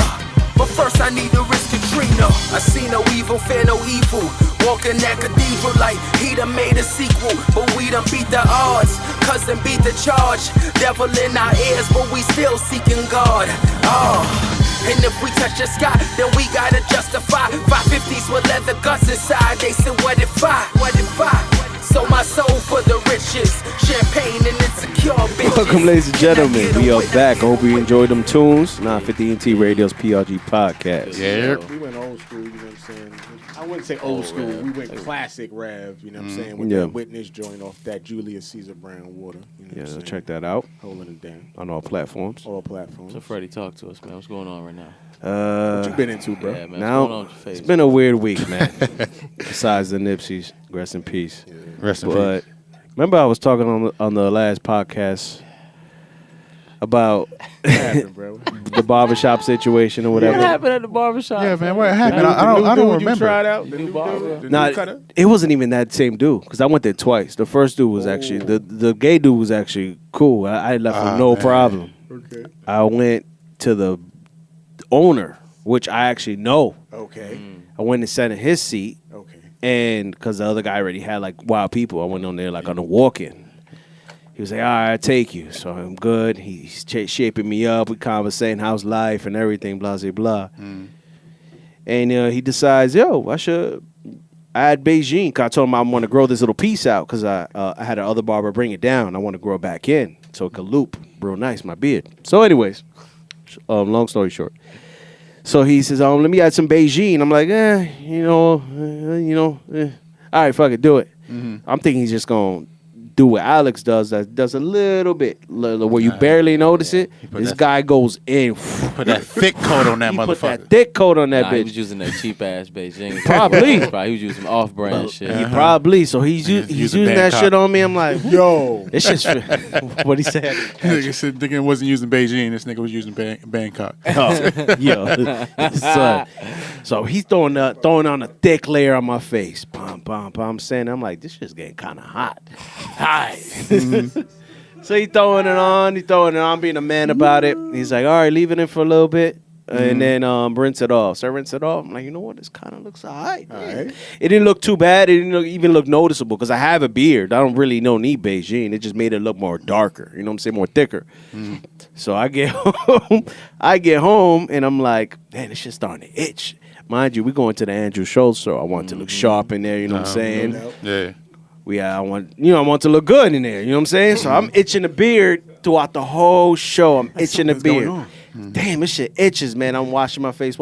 But first I need to risk Katrina. I see no evil, fear no evil. Walking that cathedral like he done made a sequel. But we done beat the odds, cousin beat the charge. Devil in our ears, but we still seeking God. And if we touch the sky, then we gotta justify 550s with leather guts inside. They said, what if I? What if I? So my soul for the riches, champagne and insecure bitches. Welcome, ladies and gentlemen. We are back. I hope you enjoyed them tunes. 950 NT Radio's PRG podcast. Yeah. We went old school, you know what I'm saying? I wouldn't say old school. Rev. We went classic Rev, you know what I'm saying? With that Witness joint off that Julius Caesar Brown water. You know what I'm saying? Check that out. Holding it down. On all platforms. All platforms. So Freddie, talk to us, man. What's going on right now? What you been into, bro? Yeah, man. Now, what's going on with your face? It's been a weird week, man. Besides the Nipsey's, rest in peace. Yeah. Rest in but peace. Remember I was talking on the last podcast about the barbershop situation or whatever. What happened at the barbershop? Yeah, man. What happened? I don't remember. You tried out? The new barber? Nah, it wasn't even that same dude because I went there twice. The first dude was actually the gay dude was actually cool. I left with no problem. Okay. I went to the owner, which I actually know. Okay. I went and sat in his seat. Okay. And because the other guy already had like wild people, I went on there like on a walk-in. He was like, all right, I'll take you. So I'm good. He's shaping me up. We conversating how's life and everything, blah, blah, blah. And he decides, I had Beijing. Cause I told him I want to grow this little piece out because I had another barber bring it down. I want to grow it back in so it could loop real nice, my beard. So anyways, long story short. So he says, let me add some Beijing. I'm like, all right, fuck it, do it. I'm thinking he's just going to do what Alex does, that does a little bit, where you barely notice it. This guy goes in. Put that thick coat on that motherfucker. Put that thick coat on that bitch. He was using that cheap-ass Beijing. Probably. He was using some off-brand shit. He probably. So he's using that shit on me. I'm like, yo. It's just, what he said. Nigga said nigga wasn't using Beijing. This nigga was using Bangkok. So he's throwing on a thick layer on my face. I'm saying, I'm like, this shit's getting kind of hot. So he throwing it on, being a man about it. He's like, all right, leave it in for a little bit. And then rinse it off. So I rinse it off. I'm like, you know what? This kind of looks all right. It didn't look too bad. It didn't even look noticeable because I have a beard. I don't really need Beijing. It just made it look more darker. You know what I'm saying? More thicker. So I get home. And I'm like, man, this shit's starting to itch. Mind you, we going to the Andrew Schultz show. I want to look sharp in there. You know what I'm saying? Yeah. I want to look good in there. You know what I'm saying? So I'm itching the beard throughout the whole show. I'm itching the beard. Damn, this shit itches, man. I'm washing my face.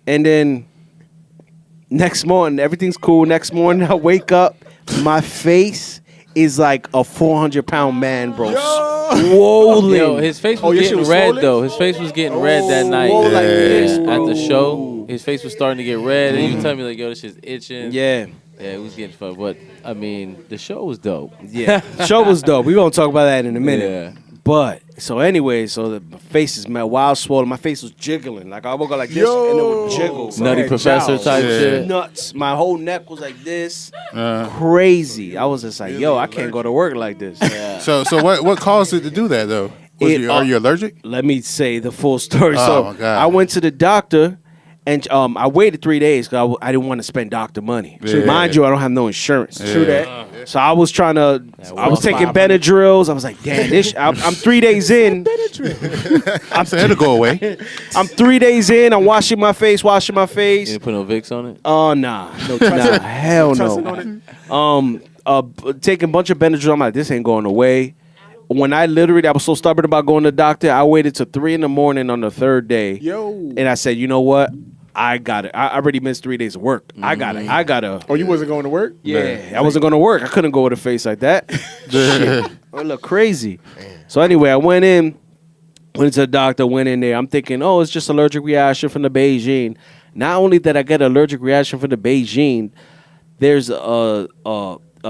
And then next morning, everything's cool. Next morning, I wake up, my face is like a 400-pound man, bro. Swollen. Yo, his face was getting red though. His face was getting red that night. Like this, at bro. the show. His face was starting to get red, and you tell me like, yo, this shit's itching. Yeah. Yeah, it was getting fun. But I mean, the show was dope. Yeah, the show was dope. We're gonna talk about that in a minute. Yeah. But so anyway, so my face is wild swollen. My face was jiggling. Like I would go like this and it would jiggle. Nutty Professor type shit. Nuts. My whole neck was like this. Crazy. I was just like, yo, I can't go to work like this. Yeah. So what caused it to do that though? Are you allergic? Let me say the full story. Oh, So my God. I went to the doctor. And I waited 3 days because I didn't want to spend doctor money. Yeah. Mind you, I don't have no insurance. Yeah. True that. So I was trying to. I was taking Benadryls. I was like, damn, this. I'm 3 days in. I'm saying it'll go away. I'm 3 days in. I'm washing my face. You didn't put no Vicks on it? Oh nah, nah, hell no. Taking a bunch of Benadryl. I'm like, this ain't going away. When I was so stubborn about going to the doctor, I waited till 3 a.m. on the third day. And I said, you know what? I got it. I already missed 3 days of work. I gotta. Oh, you wasn't going to work? Yeah, I wasn't going to work. I couldn't go with a face like that. Shit. I look crazy. So anyway, I went into the doctor, went in there. I'm thinking, oh, it's just allergic reaction from the Beijing. Not only did I get an allergic reaction from the Beijing, there's a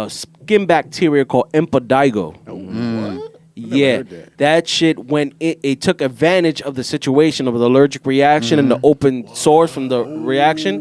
skin bacteria called impetigo. Yeah, that shit it took advantage of the situation of the allergic reaction and the open sores from the reaction.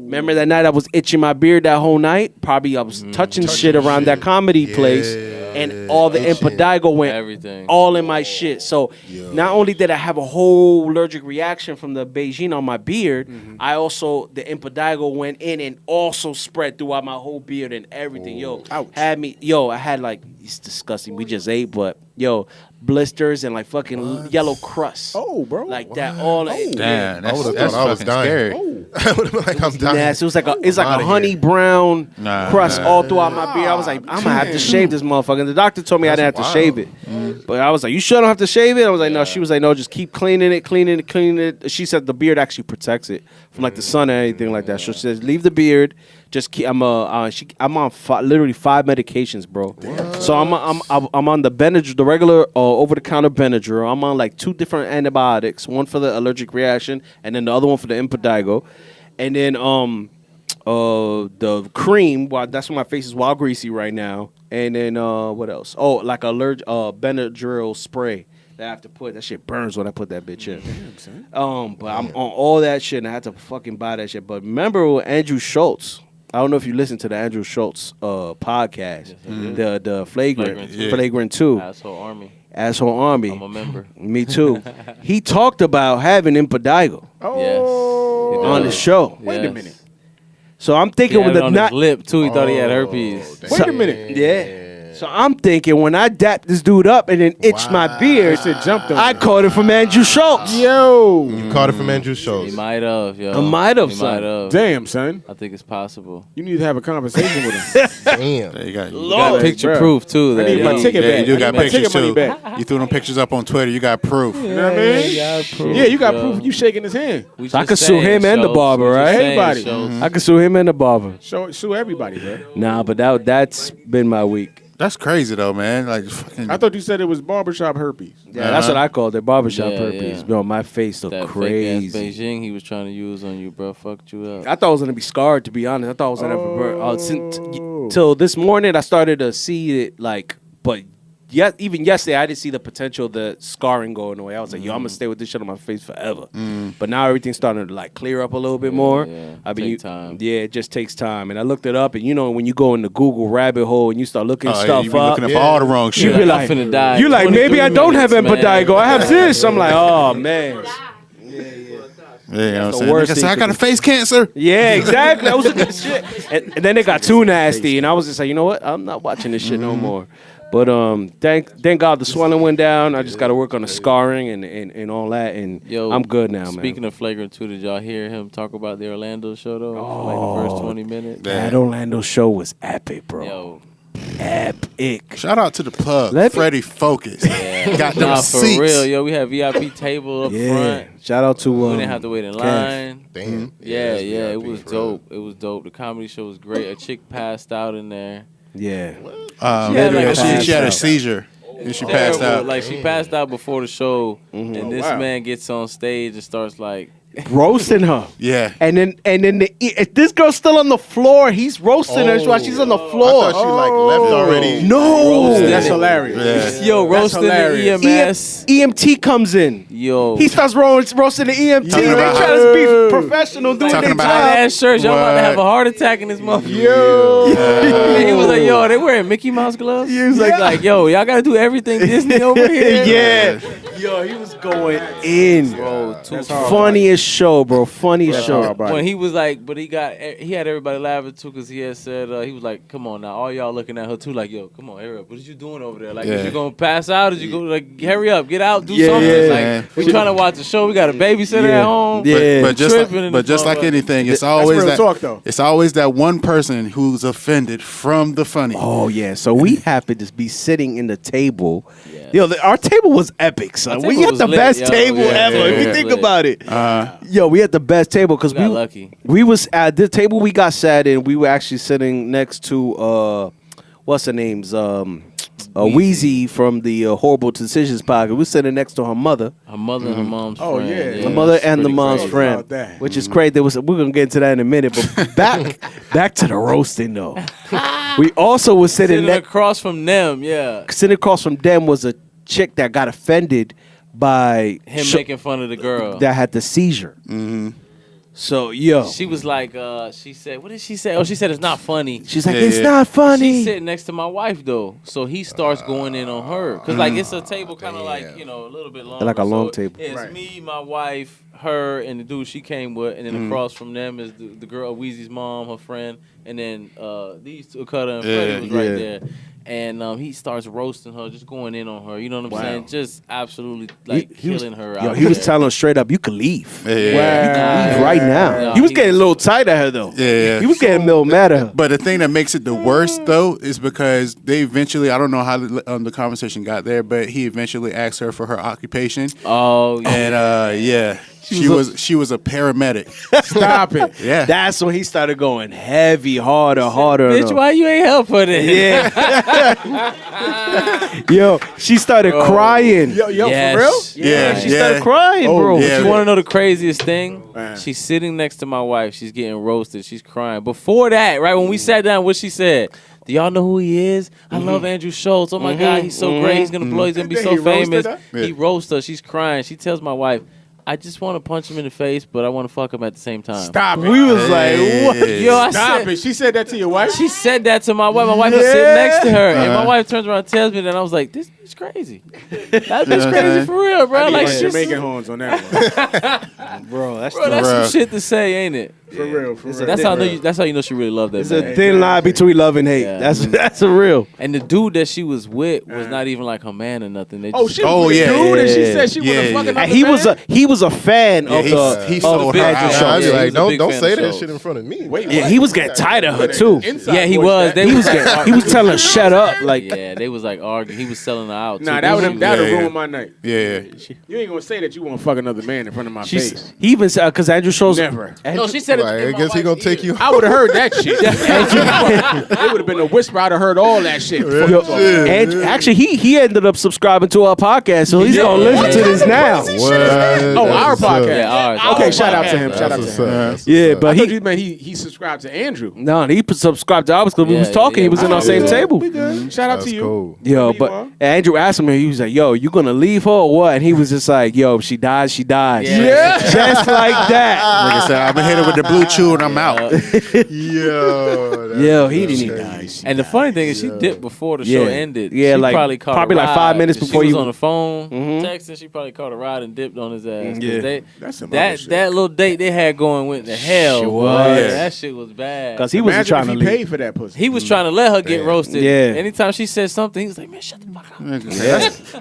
Remember that night I was itching my beard that whole night? Probably I was touching shit around that comedy place, and all the impetigo went all in my shit. So not only did I have a whole allergic reaction from the Beijing on my beard, I also, the impetigo went in and also spread throughout my whole beard and everything. I had like, it's disgusting. We just ate, but blisters and like fucking yellow crust. Oh, bro. Like that all. Damn, I would have thought I was dying. scary. I would have been like, I'm dying. Nasty. It was like a honey brown crust all throughout my beard. I was like, I'm gonna have to shave this motherfucker. And the doctor told me I didn't have to shave it, but I was like, you sure don't have to shave it? I was like, no. She was like, no, just keep cleaning it. She said the beard actually protects it from like the sun or anything like that. So she says, leave the beard. Just keep. I'm on literally 5 medications, bro. So I'm on the Benadryl, the regular over the counter Benadryl. I'm on like 2 different antibiotics, one for the allergic reaction, and then the other one for the impetigo, and then the cream. Well, that's why my face is wild greasy right now. And then what else? Oh, like Benadryl spray that I have to put. That shit burns when I put that bitch in. Damn, son. But I'm on all that shit, and I had to fucking buy that shit. But remember with Andrew Schultz. I don't know if you listened to the Andrew Schultz podcast, the Flagrant 2. Asshole Army. I'm a member. Me too. He talked about having impetigo on the show. Wait a minute. So I'm thinking with the the his lip too. He thought he had herpes. Wait a minute. Yeah. So I'm thinking when I dapped this dude up and then itched my beard, I caught it from Andrew Schultz. Yo. You caught it from Andrew Schultz. He might have, yo. I might have, He son. might have. Damn, son. I think it's possible. You need to have a conversation with him. Damn. You got Got picture proof too. I That need my ticket Yeah, back. you do got I need my pictures ticket money too. back. You threw them pictures up on Twitter. You got proof. You know what I mean? Yeah, you got proof. You shaking his hand. So I could sue him and the barber, right? Everybody. I could sue him and the barber. Sue everybody, bro. Nah, but that's been my week. That's crazy though, man. Like, fucking, I thought you said it was barbershop herpes. Yeah, that's what I called it, barbershop Yeah, herpes. yeah. Bro, my face looked That crazy. fake ass Beijing he was trying to use on you, bro, fucked you up. I thought I was gonna be scarred, to be honest. I thought I was gonna have till this morning. I started to see it, like, but even yesterday, I didn't see the potential of the scarring going away. I was like, yo, I'm gonna stay with this shit on my face forever. But now everything's starting to like clear up a little bit more. Yeah. I mean, Time. yeah, it just takes time. And I looked it up, and you know, when you go in the Google rabbit hole and you start looking stuff you be up, looking up all the wrong you shit. be I'm like, finna die. you like, maybe I don't have minutes, man. impetigo. I have this. I'm like, oh man. Yeah, you know what I'm the saying? worst Nigga thing said, I to got do. a face cancer. Yeah, exactly. That was a good shit. And then it got too nasty, and I was just like, you know what? I'm not watching this shit no more. But thank God the swelling went down. I just got to work on the scarring and all that, and Yo, I'm good now, man. Speaking of Flagrant 2, did y'all hear him talk about the Orlando show though? For like the first 20 minutes. That Orlando show was epic, bro. Yo, Epic. Shout out to the plug, Let me- Freddie Focus. Got them nah, for seats. real, yo. We had VIP table up front. Shout out to We didn't have to wait in Kev. line. Damn. Yeah, that's it VIP was for dope. It was dope. The comedy show was great. A chick passed out in there. Yeah. She had a seizure. And she passed out. Like she passed out before the show, and this man gets on stage and starts like roasting her. Yeah. And then if this girl's still on the floor, he's roasting her while she's on the floor. I thought she like left already. No. That's hilarious. Yeah. Yo, roasting the EMS. EMT comes in. Yo. He starts roasting the EMT. Talking They about- try to be professional doing Talking their about- job. Ass shirts, y'all about to have a heart attack in this motherfucker. Yo. And he was like, yo, they wearing Mickey Mouse gloves? He was like, yo, y'all gotta do everything Disney over here. Yeah. Yo, he was going in. Bro, too Funniest show, bro. Funniest show. when he was like, but he had everybody laughing too because he had said he was like, come on now, all y'all looking at her too, like, yo, come on, hurry up, what is you doing over there? Like, is you gonna pass out? Is you go like, hurry up, get out, do something? Like, we trying to watch the show, we got a babysitter at home. Yeah. But just like anything, it's always real talk, though. It's always that one person who's offended from the funny. Oh yeah, so we happened to be sitting in the table. Yo, our table was epic, son. Our We table had was the lit, best yo. table Yeah, ever. yeah, If you yeah. think Lit. about it, yo, we had the best table because We got lucky. We was at the table we got sat in. We were actually sitting next to what's her name's Wheezy from the Horrible Decisions podcast. We were sitting next to her mother. Her mother and her mom's Oh, friend. yeah. The mother and the pretty mom's crazy. friend, About that. which is crazy. We're gonna get into that in a minute, but back to the roasting though. We also was sitting Sitting across from them, sitting across from them was a chick that got offended by him making fun of the girl. that had the seizure. Mm-hmm. So yo, She was like, she said, what did she say? Oh, she said it's not funny. she's like, Yeah, it's yeah. not funny. She's sitting next to my wife though, so he starts going in on her because like it's a table kind of like a little bit long, Like a long table. It's Right. me, my wife, her, and the dude she came with, and then across from them is the girl Weezy's mom, her friend, and then these two, Cutter and Freddie was right there. And he starts roasting her, just going in on her. You know what I'm saying? Just absolutely like He was- killing her. Yo, out he was there. telling her straight up, you can leave. Yeah. You can leave right now. Yeah, he was he getting a was- little tight at her though. Yeah. He was getting a little mad at her. But the thing that makes it the worst though is because they eventually, I don't know how the conversation got there, but he eventually asked her for her occupation. Oh, yeah. And she was a paramedic. Stop it. Yeah. That's when he started going heavy, harder. on Bitch, her. why you ain't help her then? Yeah. Yo, she started crying. Yo, Yes. for real? Yeah. She started crying, bro. yeah. You want to know the craziest thing? Man. She's sitting next to my wife. She's getting roasted. She's crying. Before that, right when we sat down, what she said? Do y'all know who he is? I love Andrew Schultz. Oh my God, he's so great. He's gonna blow. He's gonna be Then so he roasted famous. her? Yeah. He roasts her. She's crying. She tells my wife, I just want to punch him in the face, but I want to fuck him at the same time. Stop it. We was like, what? Yo, I Stop said, it. She said that to your wife? She said that to my wife. My wife was sitting next to her, and my wife turns around and tells me that. I was like, "This bitch crazy. That bitch crazy for real, bro." I Like, need she's Jamaican horns on that one. Bro, that's bro, that's Bruh. some shit to say, ain't it? For real, for real. That's how I know. That's how you know she really loved that. It's man. a thin line between love and hate. Yeah. That's a real. And the dude that she was with was not even like her man or nothing. They Oh, just, she was with a yeah, dude and she yeah. said she was Yeah, a fucking yeah. other And he was a fan of he the sold of her Andrew out. Schultz. I'd be he like, was a big don't fan say of that Schultz. shit in front of me. Wait, Yeah, he was getting tired of her too. Yeah, he was. They He was was he was telling her shut up. Like yeah, they was like arguing. He was selling her out. Nah, too. that would have Yeah, ruined yeah. my night. Yeah. You ain't gonna say that you want to fuck another man in front of my face. he even said because Andrew Schultz Never. No, she said it. Right, in I my guess he wife's gonna take ear. you. I would have heard that shit. It would have been a whisper. I'd have heard all that shit. Yo, and actually, he ended up subscribing to our podcast, so he's gonna listen to this now. Oh, our podcast. Yeah, ours. Okay, Our shout out to podcast. him. Shout out to him. Yeah, but I thought he you meant he subscribed to Andrew. no, he subscribed to ours because we Yeah, was talking. yeah, He was in we our good. same table. We good. Shout out That's to you. cool. Yo, Leave but her. Andrew asked him, he was like, "Yo, you gonna leave her or what?" And he was just like, "Yo, if she dies, she dies." Yeah. Just like that. Like I said, I'm gonna hit her with the blue chew and I'm out. Yo. Yo, he didn't even die. And the funny thing is, she dipped before the show Yeah. ended. Yeah, she like- probably caught probably a like ride, 5 minutes 'cause before she was you- on the phone Mhm. texting. She probably caught a ride and dipped on his ass. 'Cause Yeah. they- That's some other shit. that little date they had going went to hell. Sure boy. was. That shit was bad. Because he wasn't Imagine trying if to he leave. paid for that pussy. He was trying to let her get roasted. Yeah. Anytime she said something, he was like, "Man, shut the fuck up."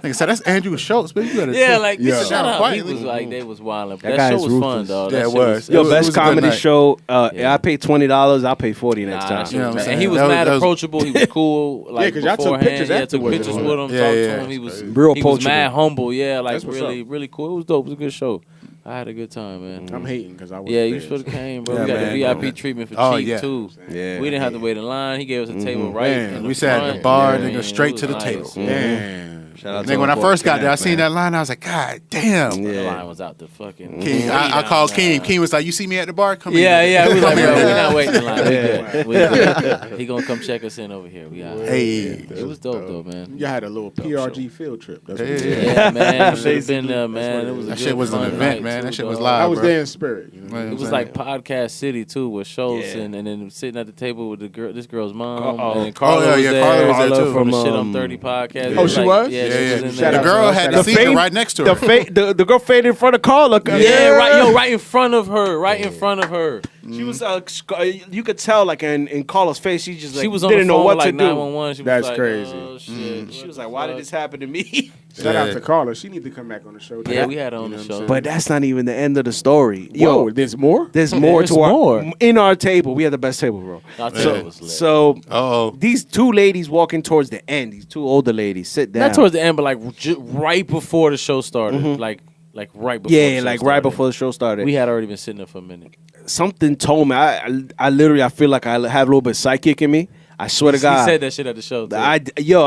Like I said, that's Andrew Schultz, man. You gotta Yeah, like Yeah. shut up. Quiet. He was like, they was wilding. That That guy show is was fun, ruthless. dog. Yeah, That it shit was. Yo, It best was a good comedy night. show. Yeah. I paid $20. I'll pay $40 next Nah, time. that shit You know was what I'm bad. saying? And he was That was- mad that was- approachable. He was cool. Like 'cause y'all took beforehand. pictures Yeah, took afterwards. pictures with him. Yeah, Talked yeah. to him. He was Real he was approachable. mad humble. Yeah, like That's what's really, up. really cool. It was dope. It was a good show. I had a good time, man. I'm hating because I was you should have came, bro. Yeah, we got man. the VIP treatment for cheap, too. Yeah. We didn't have to wait in line. He gave us a table right in the we sat at the front. bar Yeah, and go straight to the table. Damn. Shout out And to then when our I boy first got there, I Kenneth, seen man. that line. I was like, God damn. The Yeah. line was out the fucking. King, I called King. King was like, "You see me at the bar? Come Yeah, in." yeah. We was like, Come bro, in. we're not waiting in line. We Yeah. good. We good. He gonna come check us in over here. We got. Hey. It was dope though, man. You had a little PRG field trip. That's what it is. Yeah, man. Should have been there, man. It was a That good shit was an fun event, night, man. too, That shit was dog. live. I was bro. there in spirit. You know? Man, It was like Podcast City too, with shows and then sitting at the table with the girl, this girl's mom, and then Carla was there. Carla was there too. from the Shit From, on 30 podcast. Oh, she was? Yeah, Yeah, she yeah. was in Shout there. The out girl to her. had Shout the out to seat her. right next to her. The girl faded in front of Carla. Yeah, right in front of her, right in front of her. She was, you could tell, like, in Carla's face, she just, like, She was on didn't the know phone what like to do. 911. She was That's like, crazy. Oh, shit. She was like, why did this happen to me? Shout out to Carla. She need to come back on the show. Yeah, we had her on the what I'm show. saying? But that's not even the end of the story. Whoa, there's more? There's more there's to our more. in our table. We had the best table, bro. Our table was lit. So Uh-oh. these two ladies walking towards the end. These two older ladies sit down. Not towards the end, but like right before the show started. Like right before. yeah, the show like started. right before the show started. We had already been sitting there for a minute. Something told me. I literally I feel like I have a little bit of psychic in me. I swear to God. He said that shit at the show. Too. I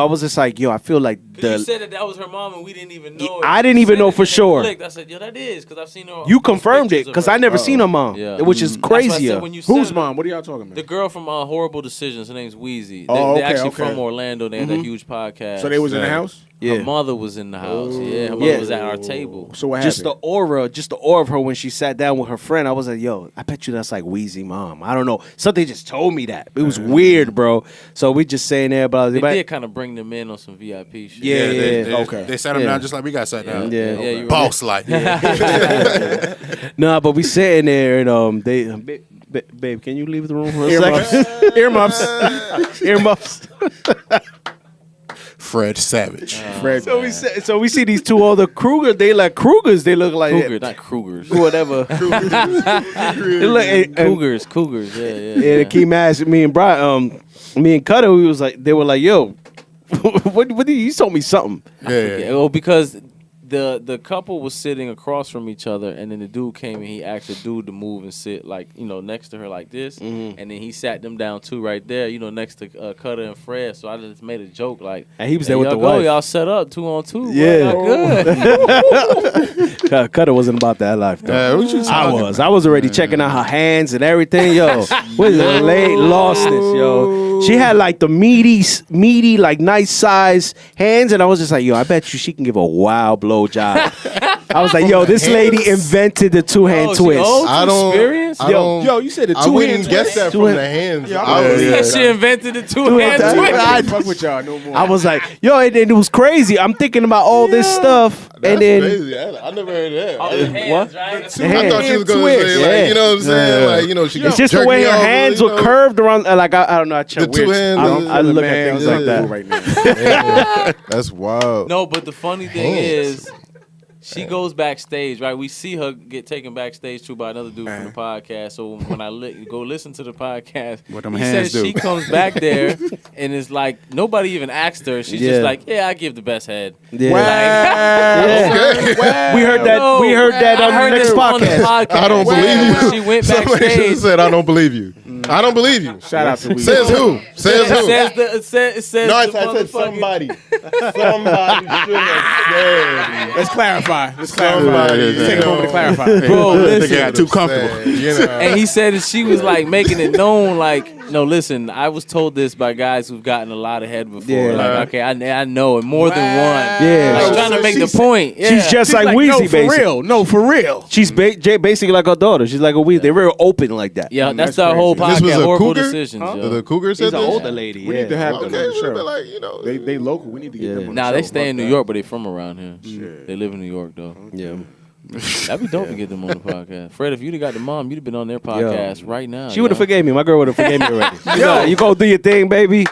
was just like, I feel like you said that was her mom, and we didn't even know. I didn't even know for sure. I said, that is because I've seen her. You confirmed it because I never seen her mom, which is crazier. Whose mom? What are y'all talking about? The girl from Horrible Decisions. Her name's Wheezy. Oh, They're okay, actually okay. from Orlando. They had a huge podcast. So they was in the house? Her mother was in the house. Yeah, her mother was at our table. So what just happened? the aura of her when she sat down with her friend. I was like, I bet you that's like Wheezy mom. I don't know. Something just told me that. It was weird, bro. So we just saying there about They did kind of bring them in on some VIP shit. Yeah. Okay. They sat them down just like we got sat down. Yeah. you were Boss like. Nah, but we sitting there and babe, can you leave the room for a second? Earmuffs. Fred Savage. Fred. So we see these two older Krugers. They like Krugers. They look like Cougar, not Krugers. whatever. They look, Cougars. Yeah. Yeah, Key Mass, me and Brian, me and Cutter, they were like, yo, what did you told me something? Yeah. Well, because the couple was sitting across from each other, and then the dude came and he asked the dude to move and sit next to her like this, and then he sat them down too right there, next to Cutter and Fred. So I just made a joke like, And he was there with y'all the go, wife. y'all set up 2-on-2. Yeah. Good. Cutter wasn't about that life though. what you talking I was already checking out her hands and everything, yo. With the late lostness, yo. She had like the meaty, like nice size hands, and I was just like, I bet you she can give a wild blow job. I was like, this lady invented the two-hand twist. I don't. Yo, you said the I two wouldn't hands. guess that from the hands. She invented the two-hand Yeah. twist. I ain't fuck with y'all no more. I was like, and then it was crazy. I'm thinking about all this stuff, That's and then crazy. I never heard of that. what? I thought she was going to say, Yeah. you know what I'm saying? Like, she It's can just the jerk way me her off, hands were curved around. Like I don't know. I check The two weird. hands, I look at things like that. right now. That's wild. No, but the funny thing is, she goes backstage, right? We see her get taken backstage too by another dude from the podcast. So when I go listen to the podcast, What them he hands says do. she comes back there and it's like nobody even asked her. She's just like, I give the best head. Yeah. Okay. We heard that. We heard that on the next on the podcast. podcast. I don't believe you. When she went Somebody should backstage. have said, I don't believe you. I don't believe you. Shout out to Weezy. Says who? Says who? It says No, I the said motherfucking- somebody. Somebody should have said. Let's clarify. Somebody. Take a moment to clarify. Bro, They listen. got too comfortable. And he said that she was like making it known, like, no, listen, I was told this by guys who've gotten a lot of head before. Yeah. Like, okay, I know, and more than one. Yeah. Like, So trying to make the she's- point. Yeah. She's just like Weezy, no, for basically. real. No, for real. She's basically like her daughter. She's like a Weezy. They're very open like that. Yeah, that's That's our whole This was podcast, a Horrible cougar? Decisions. yo. The Cougar said She's an this? older lady. We need to have them Okay, on the would have been show. like, They local. We need to get them on the Nah, show. they stay in Fuck New that. York, but they from around here. They live in New York, though. Yeah. That'd be dope to get them on the podcast. Fred, if you'd have got the mom, you'd have been on their podcast right now. She would have yo. forgave me. My girl would have forgave me already. You go do your thing, baby.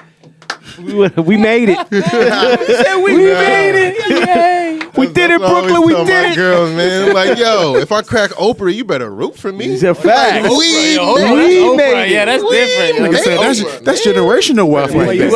We made it. We made it. Yay. We did it in Brooklyn, we tell did my it. girls, man. Like, yo, if I crack Oprah, you better root for me. It's a fact. Like, we made Yeah, that's different. Nigga said, that's generational wealth right there.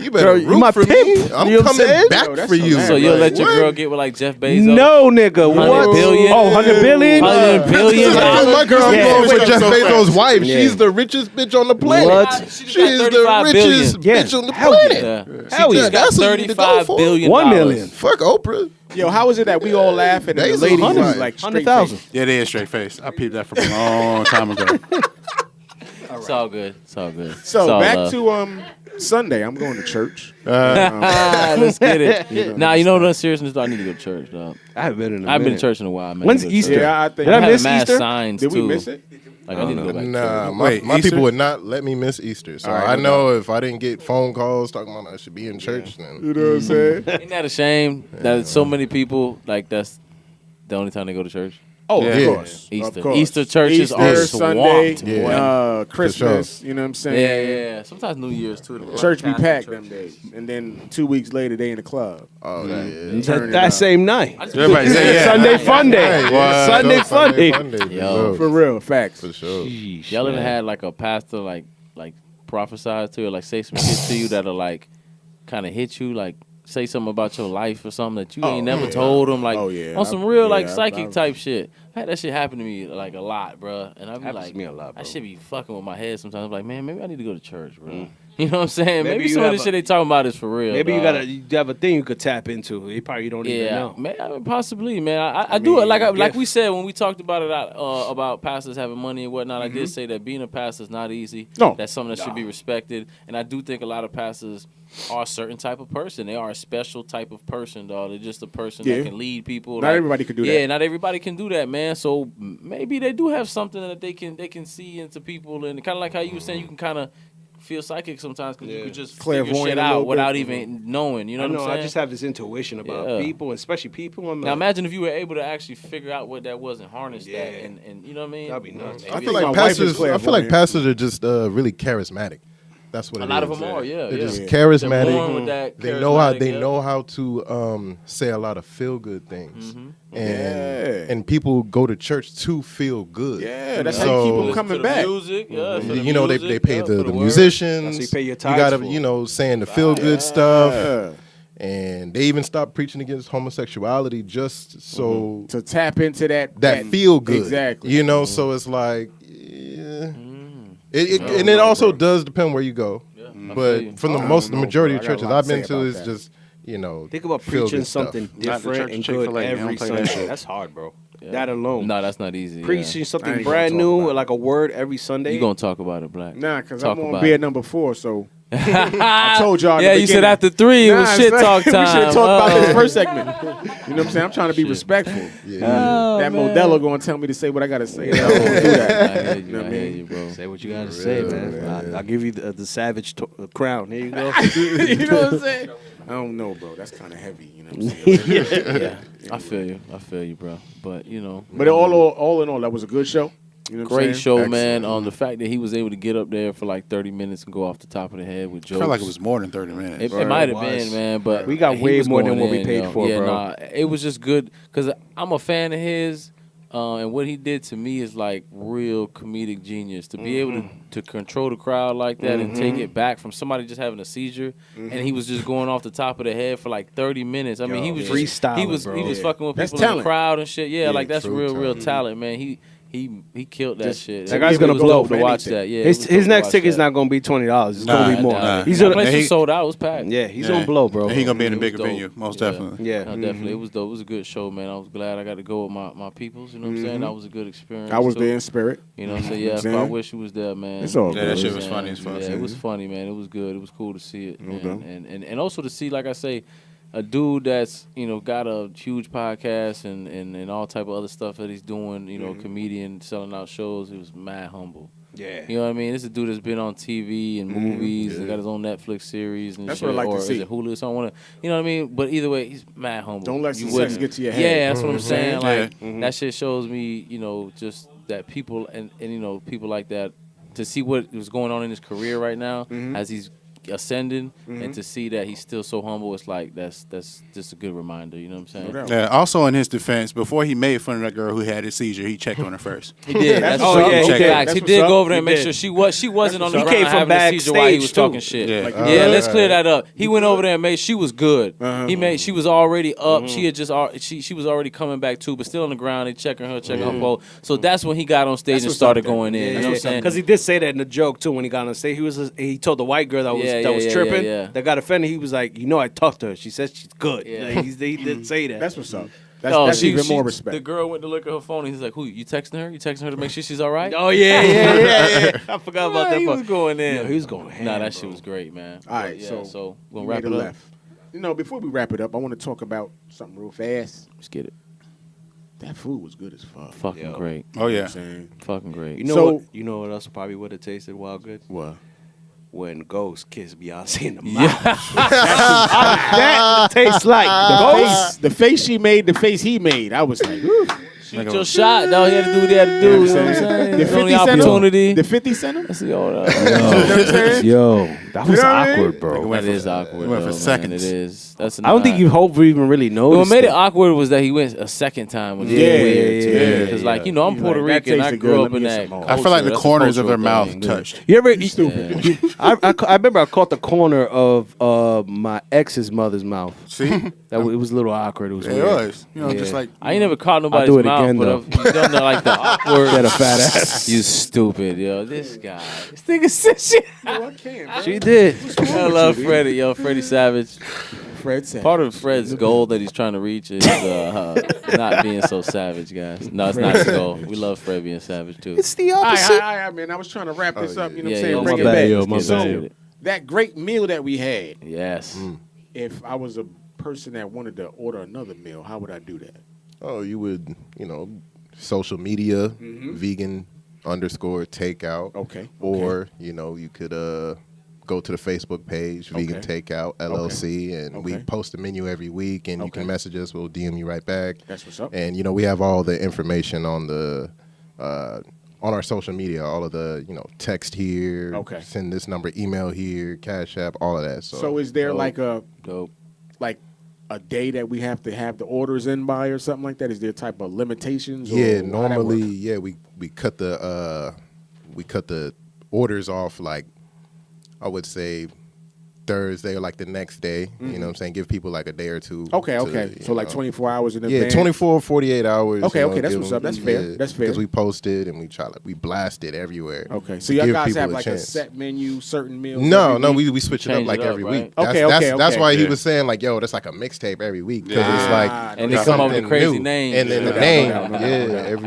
You better Girl, you root my for pimp. me. You I'm know what I'm coming saying? back for you. So you'll let your What? girl get with like Jeff Bezos? No, nigga. 100 What? billion? Oh, 100 billion? 100 billion? My girl Yeah. going for Jeff so Bezos' wife. Yeah. She's the richest bitch on the planet. What? She is the 35 richest billion. bitch on the Hell planet. Yeah. Hell She's yeah. got That's what you need to go $35 for. billion. 1 million. Fuck Oprah. Yo, how is it that we all laugh and the Days ladies of is hundred. like 100,000. Yeah, they is straight face. I peeped that from a long time ago. It's all good. It's all good. So It's all back love. to Sunday. I'm going to church. Let's get it. Nah, you know what? Seriousness, though, I need to go to church, dog. I haven't been in a I've been minute. to church in a while, man. When's I need to go to Easter? church. Yeah, I think. Did I Having miss mad Easter? signs Did we too. miss it? Like I need to go back. to Nah, church. my Wait, my Easter? people would not let me miss Easter. So I know if I didn't get phone calls talking about I should be in church, then You know what I'm saying? Ain't that a shame that so many people like that's the only time they go to church? Oh, Yeah. of course. Easter. Of course. Easter churches are Easter, Sunday, swamped, boy. Christmas. You know what I'm saying? Yeah. Sometimes New Year's too. Church be Catholic packed church. them days, and then 2 weeks later they in the club. oh That same night. Everybody say, yeah. Sunday fun day. Sunday fun day. Yo. For real, facts. for sure. Y'all ever had like a pastor like prophesy to you, or like say some shit to you that'll like kind of hit you, like say something about your life or something that you ain't never told them, like Oh, yeah. on some real like Yeah, psychic I've- type shit. I had that shit happen to me like a lot, bruh. And I'd be Happens like, to me a lot, I bro. should be fucking with my head sometimes. I'm like, man, maybe I need to go to church, bro. You know what I'm saying? Maybe Maybe you some of have the a- shit they talking about is for real. Maybe you dog. you have a thing you could tap into. You probably don't even Yeah, know. man, I mean, possibly, man. I do it like gift. we said when we talked about it about pastors having money and whatnot. Mm-hmm. I did say that being a pastor is not easy. No. That's something that should be respected. And I do think a lot of pastors are a certain type of person. They are a special type of person, dog. They're just a person Yeah. that can lead people. Not everybody can do that. Yeah, not everybody can do that, man. So maybe they do have something that they can see into people, and kind of like how you were saying, you can kind of feel psychic sometimes because you could just figure Clairvoyant shit a out little without bit. even knowing. You know I what know. I'm saying? I just have this intuition about Yeah. people, especially people. I'm Now like, imagine if you were able to actually figure out what that was and harness that, Yeah. and you know what I mean? That'd be nuts. I Maybe feel my like wife is pastors. I feel like clairvoyant. pastors are just really charismatic. That's what a it lot is. of them are, yeah. They're yeah. just They're charismatic. born with that They know how charismatic, to say a lot of feel good things, Mm-hmm. and people go to church to feel good. Yeah, that's so, how you keep them Listen coming to the back. Music, yeah, for the you know, they music, pay yeah, the for word. musicians. That's what you pay your You tithes gotta, for. saying the feel good stuff. Yeah. And they even stopped preaching against homosexuality just so To tap into that feel good. Exactly. You know, so it's like, yeah. And it also does depend where you go. I feel But you. from the know, majority bro. of I got a churches lot I've to say been to about is that. just, think about feel preaching good stuff. something Not the different church and Chick-fil-A. good They don't every play that Sunday. shit. That's hard, bro. That alone. No, that's not easy. Preaching I something ain't brand gonna talk new, about it. like a word every Sunday. You gonna talk about it, Black? Nah, because Talk I'm on about beer it. number 4, so I told y'all. in Yeah, the you said beginning. after 3 it was Nah, shit it's talk like- time. We should have talked about this first segment. You know what I'm saying? I'm trying to be respectful. Oh, That man. Modelo gonna tell me to say what I gotta say. I don't wanna do that. I hear you, know what I I hear mean? you, bro. Say what you gotta say, man. I'll give you the savage crown. Here you go. You know what I'm saying? I don't know, bro. That's kind of heavy. You know what I'm saying? Yeah, I feel you, bro. But you know, But all in all, that was a good show. You know what I'm great saying? show, Excellent. man. The fact that he was able to get up there for like 30 minutes and go off the top of the head with I jokes. felt like it was more than 30 minutes. It might have was. been, man, but We got he way was more than going what we in, paid yo. for, yeah, bro. Nah, it was just good because I'm a fan of his, and what he did to me is like real comedic genius to be able to control the crowd like that and take it back from somebody just having a seizure, and he was just going off the top of the head for like 30 minutes. I mean, he was freestyling, he was bro. he was fucking with That's people in talent. the crowd and shit. Yeah, like that's true real talent. talent, man. He killed that shit. that guy's It gonna was blow dope to for watch anything. that. Yeah, His it was dope to next watch ticket's that. not gonna be $20. It's Nah, gonna be more. nah. He's That gonna, place he- was sold out. It was packed. yeah, he's gonna blow, bro. And he gonna be in a It was bigger dope. venue, most Yeah. definitely. Yeah. No, definitely. It was dope. It was a good show, man. I was glad I got to go with my peoples. You know what I'm saying? That was a good experience. I was too. there in spirit. You know what I'm saying? Yeah, saying? I wish you was there, man. It's all Yeah, good. that shit was funny as fuck. Yeah, it was funny, man. It was good. It was cool to see it. No man. doubt. And also to see, like I say, a dude that's, got a huge podcast and all type of other stuff that he's doing, comedian, selling out shows. He was mad humble. Yeah. You know what I mean? This is a dude that's been on TV and movies and got his own Netflix series and That's shit. what I like to or see. is it Hulu? So I want to, you know what I mean? But either way, he's mad humble. Don't let You success wouldn't- get to your head. Yeah, that's what I'm saying. Yeah. Like that shit shows me, just that people and people like that to see what was going on in his career right now as he's ascending, and to see that he's still so humble, it's like that's just a good reminder. You know what I'm saying? Yeah. Also, in his defense, before he made fun of that girl who had a seizure, he checked on her first. He did. He did go over there and make sure she wasn't on the ground having a seizure while he was talking shit. Yeah, let's clear that up. He went over there and made she was good. She was already up. She had just she was already coming back too, but still on the ground. They checking her pulse. So that's when he got on stage and started going in. You know what I'm saying? Because he did say that in the joke too when he got on stage. He told the white girl that was tripping, that got offended. He was like, I talked to her. She said she's good. Yeah. He did say that. That's what's up. That's even more respect. The girl went to look at her phone and he's like, "Who you texting her? You texting her to make sure she's all right?" Oh yeah. I forgot about that. He was going in. Yeah, he was going ham. Nah, that shit was great, man. All right, so we'll wrap it up. Before we wrap it up, I want to talk about something real fast. Let's get it. That food was good as fuck. Fucking great. Oh yeah, fucking great. You know what else probably would have tasted wild good? What? When Ghost kissed Beyonce in the mouth. That tastes like the face she made, the face he made. I was like, ooh. Shoot your shot, though. He had to do what he had to do. You know what I'm saying? The 50 opportunity. The 50 center? That's the old. Yo, that was awkward, bro. That is awkward. Went for seconds. It is. That's. I don't think you even really noticed. What made it awkward was that he went a second time. Which weird to me. Because I'm Puerto Rican. I grew up in that. I feel like the corners of her mouth touched. You ever? Stupid. I remember I caught the corner of my ex's mother's mouth. See, it was a little awkward. It was. It was. Just like I ain't never caught nobody's mouth. But I've done like the awkward. Had a fat ass. You stupid, yo. This guy. This nigga said shit. I can't, bro. She did. I love Freddie, yo. Freddie Savage. Fred Savage. Part of Fred's goal that he's trying to reach is not being so savage, guys. No, it's not his goal. We love Fred being savage too. It's the opposite. All right, man. I was trying to wrap this up. You know what I'm saying? Yo, Bring my it back. bad. That great meal that we had. Yes. If I was a person that wanted to order another meal, how would I do that? Oh, you would, social media, vegan _ takeout. Okay. Or, you could go to the Facebook page, Vegan Takeout LLC, and we post a menu every week, and you can message us. We'll DM you right back. That's what's up. And, we have all the information on the on our social media, all of the, text here, send this number, email here, Cash App, all of that. So is there like a day that we have to have the orders in by or something like that? Is there type of limitations? Yeah, normally, we cut the orders off like I would say Thursday or like the next day. You know what I'm saying? Give people like a day or two. Okay. So like 24 hours in advance? Yeah, 24, 48 hours. Okay, that's what's up. That's fair. That's fair. Because we posted and we blast it everywhere. Okay, so y'all guys have like a set menu, certain meals? No, we switch it up like every week. That's why he was saying like, yo, that's like a mixtape every week. Because it's like, and they come up with crazy names. And then the name,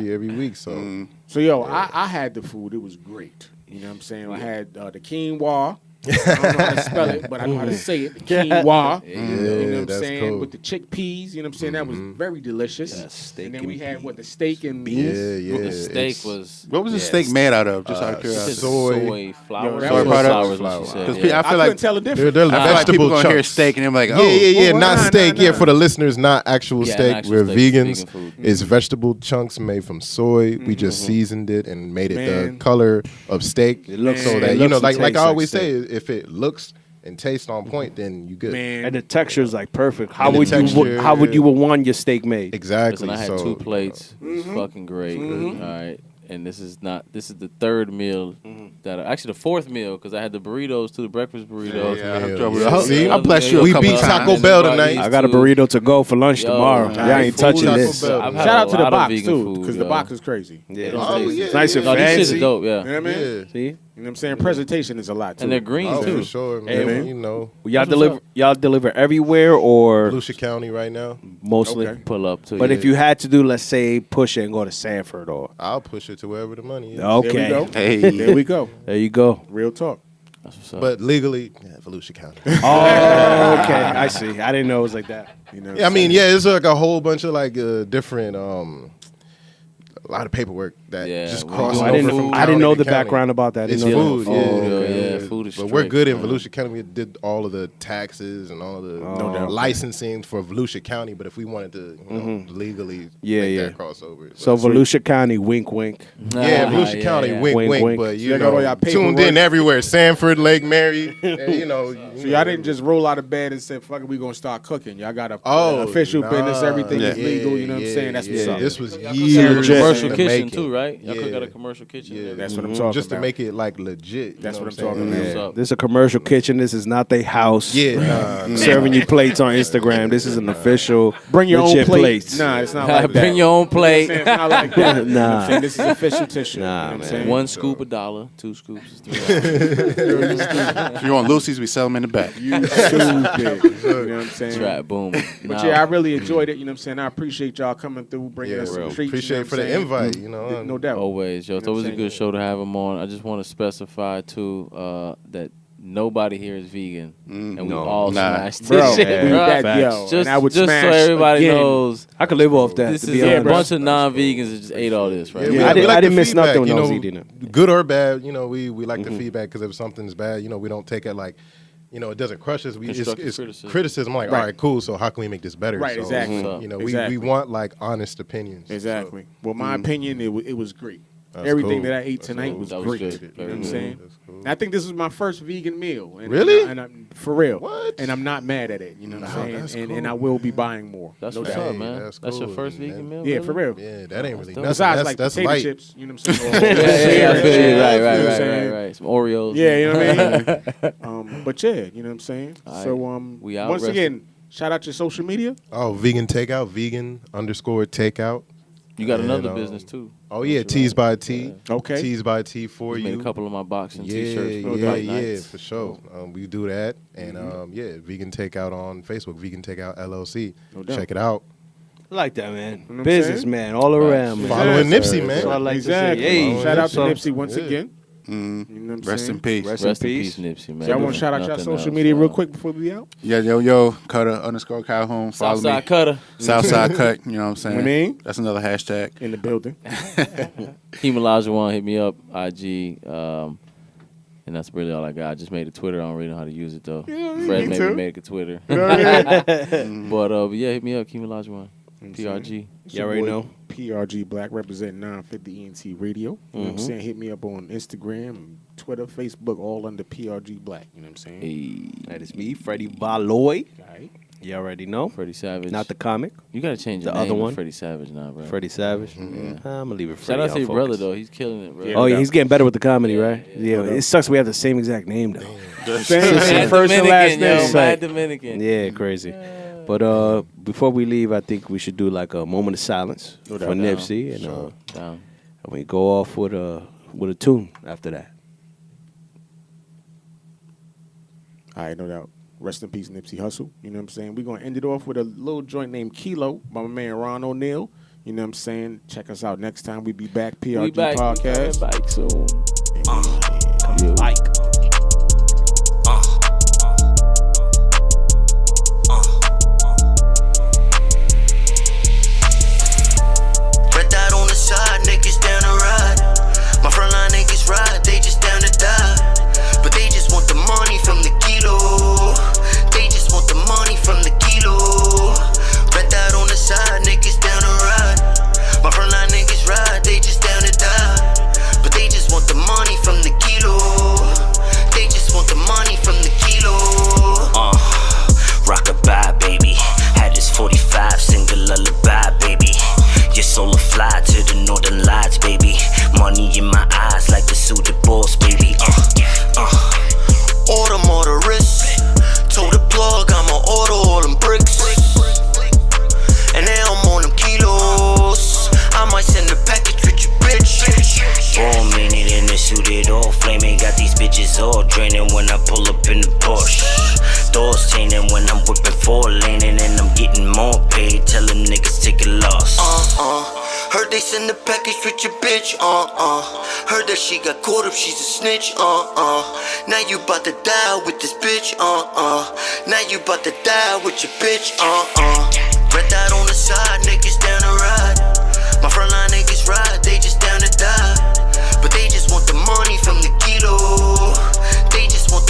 every week. So yo, I had the food. It was great. You know what I'm saying? I had the quinoa. I don't know how to spell it, but I know how to say it. Quinoa. You know what I'm saying? Cool. With the chickpeas, you know what I'm saying? That was very delicious. Yeah, steak and then we had the steak and beans. The steak was. What was the steak made out of? Just out of curiosity. Soy flour. Soy products. Because I feel like tell the difference. They're I feel like people vegetable gonna hear chunks. steak and they're like, not steak. Yeah, for the listeners, not actual steak. We're vegans. It's vegetable chunks made from soy. We just seasoned it and made it the color of steak. It looks so that like I always say. If it looks and tastes on point, then you good. And the texture is like perfect. How would you want your steak made? Exactly. Listen, I had 2 plates. It was fucking great. All right. And this is the third meal actually the fourth meal because I had the burritos too, the breakfast burritos. See, I bless you. We beat Taco Bell tonight. I got a burrito to go for lunch tomorrow. Y'all ain't touching this. Shout out to the box too, because the box is crazy. Yeah, it's nice and fancy. This shit is dope. You know what I mean? See, you know what I'm saying? Presentation is a lot too. And they're green too. For sure, man. Y'all deliver everywhere or Volusia County right now. Mostly pull up to. But if you had to do, let's say, push it and go to Sanford or I'll push it to wherever the money is. Okay. There we go. There you go. Real talk. That's what's up. But legally, Volusia County. Oh, okay. I see. I didn't know it was like that. You know. Yeah, I mean, it's like a whole bunch of like different, a lot of paperwork that just crosses over from I didn't know the county. background about that. It's food. food. Food Volusia. But we're good in Volusia County. We did all of the taxes and all of the licensing for Volusia County. But if we wanted to legally make that crossover. So Volusia County, wink, wink. Volusia County, wink, wink. But you know, tuned in everywhere. Sanford, Lake Mary, and, you know. So y'all didn't just roll out of bed and say, fuck it, we going to start cooking. Y'all got a official business. Everything is legal. You know what I'm saying? That's what's up. This was years commercial kitchen too, right? Y'all cook at a commercial kitchen. Yeah, that's what I'm talking about. Just to make it like legit. That's what I'm talking about. This is a commercial kitchen. This is not their house. Serving you plates on Instagram. This is an official. Bring your own plate. Plates. Nah, it's not like that. Bring your own plate. It's not like that. Nah. This is official tissue. Nah, man. One scoop $1, 2 scoops is $3. If you want Lucy's, we sell them in the back. You stupid. You know what I'm saying? Trap boom. But I really enjoyed it. You know what I'm saying? I appreciate y'all coming through, bringing us some treats. Appreciate for the invite. You know, no doubt. Always, yo. It's always a good show to have him on. I just want to specify too that nobody here is vegan, and we all smash this shit, bro. Just so everybody knows, I could live off that. This is a bunch of non-vegans that just ate all this, right? Yeah, I didn't miss nothing when I was eating it. Good or bad, you know, we like the feedback because if something's bad, you know, we don't take it like, you know, it doesn't crush us. It's criticism. Like, all right, cool. So how can we make this better? Right, so, exactly. You know, we want like honest opinions. Exactly. Well, my opinion, it was great. Everything that I ate tonight was great. Good. You know what I'm saying? Cool. I think this was my first vegan meal. And really? And for real. What? And I'm not mad at it. You know what I'm saying? Cool. And I will be buying more. That's what's up, man. That's your first vegan meal? Yeah, for real. Yeah, that ain't really nothing. Besides, like that's potato light. Chips. You know what I'm saying? Right. Some Oreos. Yeah, you know what I mean? But yeah, you know what I'm saying? Right. So we out once again, shout out your social media. Oh, vegan takeout, vegan_takeout. You got another business too. Oh yeah, Tees by T. Okay. Tees by T for you. Made a couple of my boxing t-shirts. Yeah, for sure. We do that, and vegan takeout on Facebook, vegan takeout LLC. Check it out. I like that, man. You know Business man, all around. Following Nipsey, man. That's what I like Exactly. to say. Hey, shout out to Nipsey once again. You know what I'm Rest saying? in peace. Rest in peace, Nipsey, man. Y'all want to shout out your social media real quick before we out? Yeah, yo, Cutter_Calhoun. Follow me. Southside Cutter. Southside Cut. You know what I'm saying? I mean? That's another hashtag. In the building. Hemolaja1 hit me up, IG. And that's really all I got. I just made a Twitter. I don't really know how to use it, though. Fred maybe make a Twitter. But, yeah, hit me up, Hemolaja1. PRG. You already know. PRG Black representing 950 ENT Radio. You know what I'm saying? Hit me up on Instagram, Twitter, Facebook, all under PRG Black. You know what I'm saying? Hey, that is me, Freddie Valoy. Right. You already know. Freddie Savage. Not the comic. You got to change the other name one. to Freddie Savage now, bro. Freddie Savage. Yeah. I'm going to leave it Freddie. Shout out to your brother, though. He's killing it, bro. Oh, yeah, he's getting better with the comedy, right? Yeah, it sucks we have the same exact name, though. Same first and last name. Mad Dominican. Yeah, crazy. But before we leave, I think we should do like a moment of silence for Nipsey, and we go off with a tune after that. All right, no doubt. Rest in peace, Nipsey Hussle. You know what I'm saying? We're going to end it off with a little joint named Kilo by my man Ron Oneal. You know what I'm saying? Check us out next time. We be back. PRG Podcast. Back soon. Come like. Niggas down to ride. My frontline niggas ride, they just down to die. But they just want the money from the kilo. They just want the money from the kilo. Red dot on the side, niggas down to ride. My frontline niggas ride, they just down to die. But they just want the money from the kilo. They just want the money from the kilo. Rockabye, baby. Had this 45 single lullaby, baby. Your solar fly to the northern lights, baby. Money in my eyes like the suited boss, baby. Order wrist. Told the plug I'ma order all them bricks. And now I'm on them kilos. I might send a package with your bitch. For a minute in the suited all flaming. Got these bitches all draining when I pull up in the Porsche. Doors chaining when I'm whipping 4-laning. And I'm getting more paid. Tell them niggas take a loss. Heard they send a package with your bitch, Heard that she got caught up, she's a snitch, Now you bout to die with this bitch, Now you bout to die with your bitch, Red dot on the side, niggas down to ride. My frontline niggas ride, they just down to die. But they just want the money from the kilo. They just want the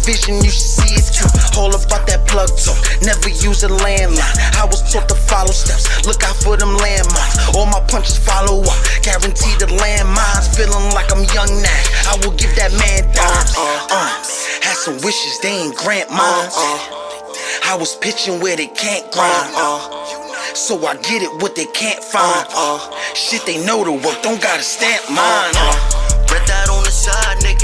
vision, you should see it too. All about that plug talk, never use a landline. I was taught to follow steps, look out for them landmines. All my punches follow up, guaranteed the landmines. Feeling like I'm young now, I will give that man dimes. Had some wishes, they ain't grant mine. I was pitching where they can't grind. So I get it what they can't find. Shit, they know the work, don't gotta stamp mine. Read that on the side, nigga.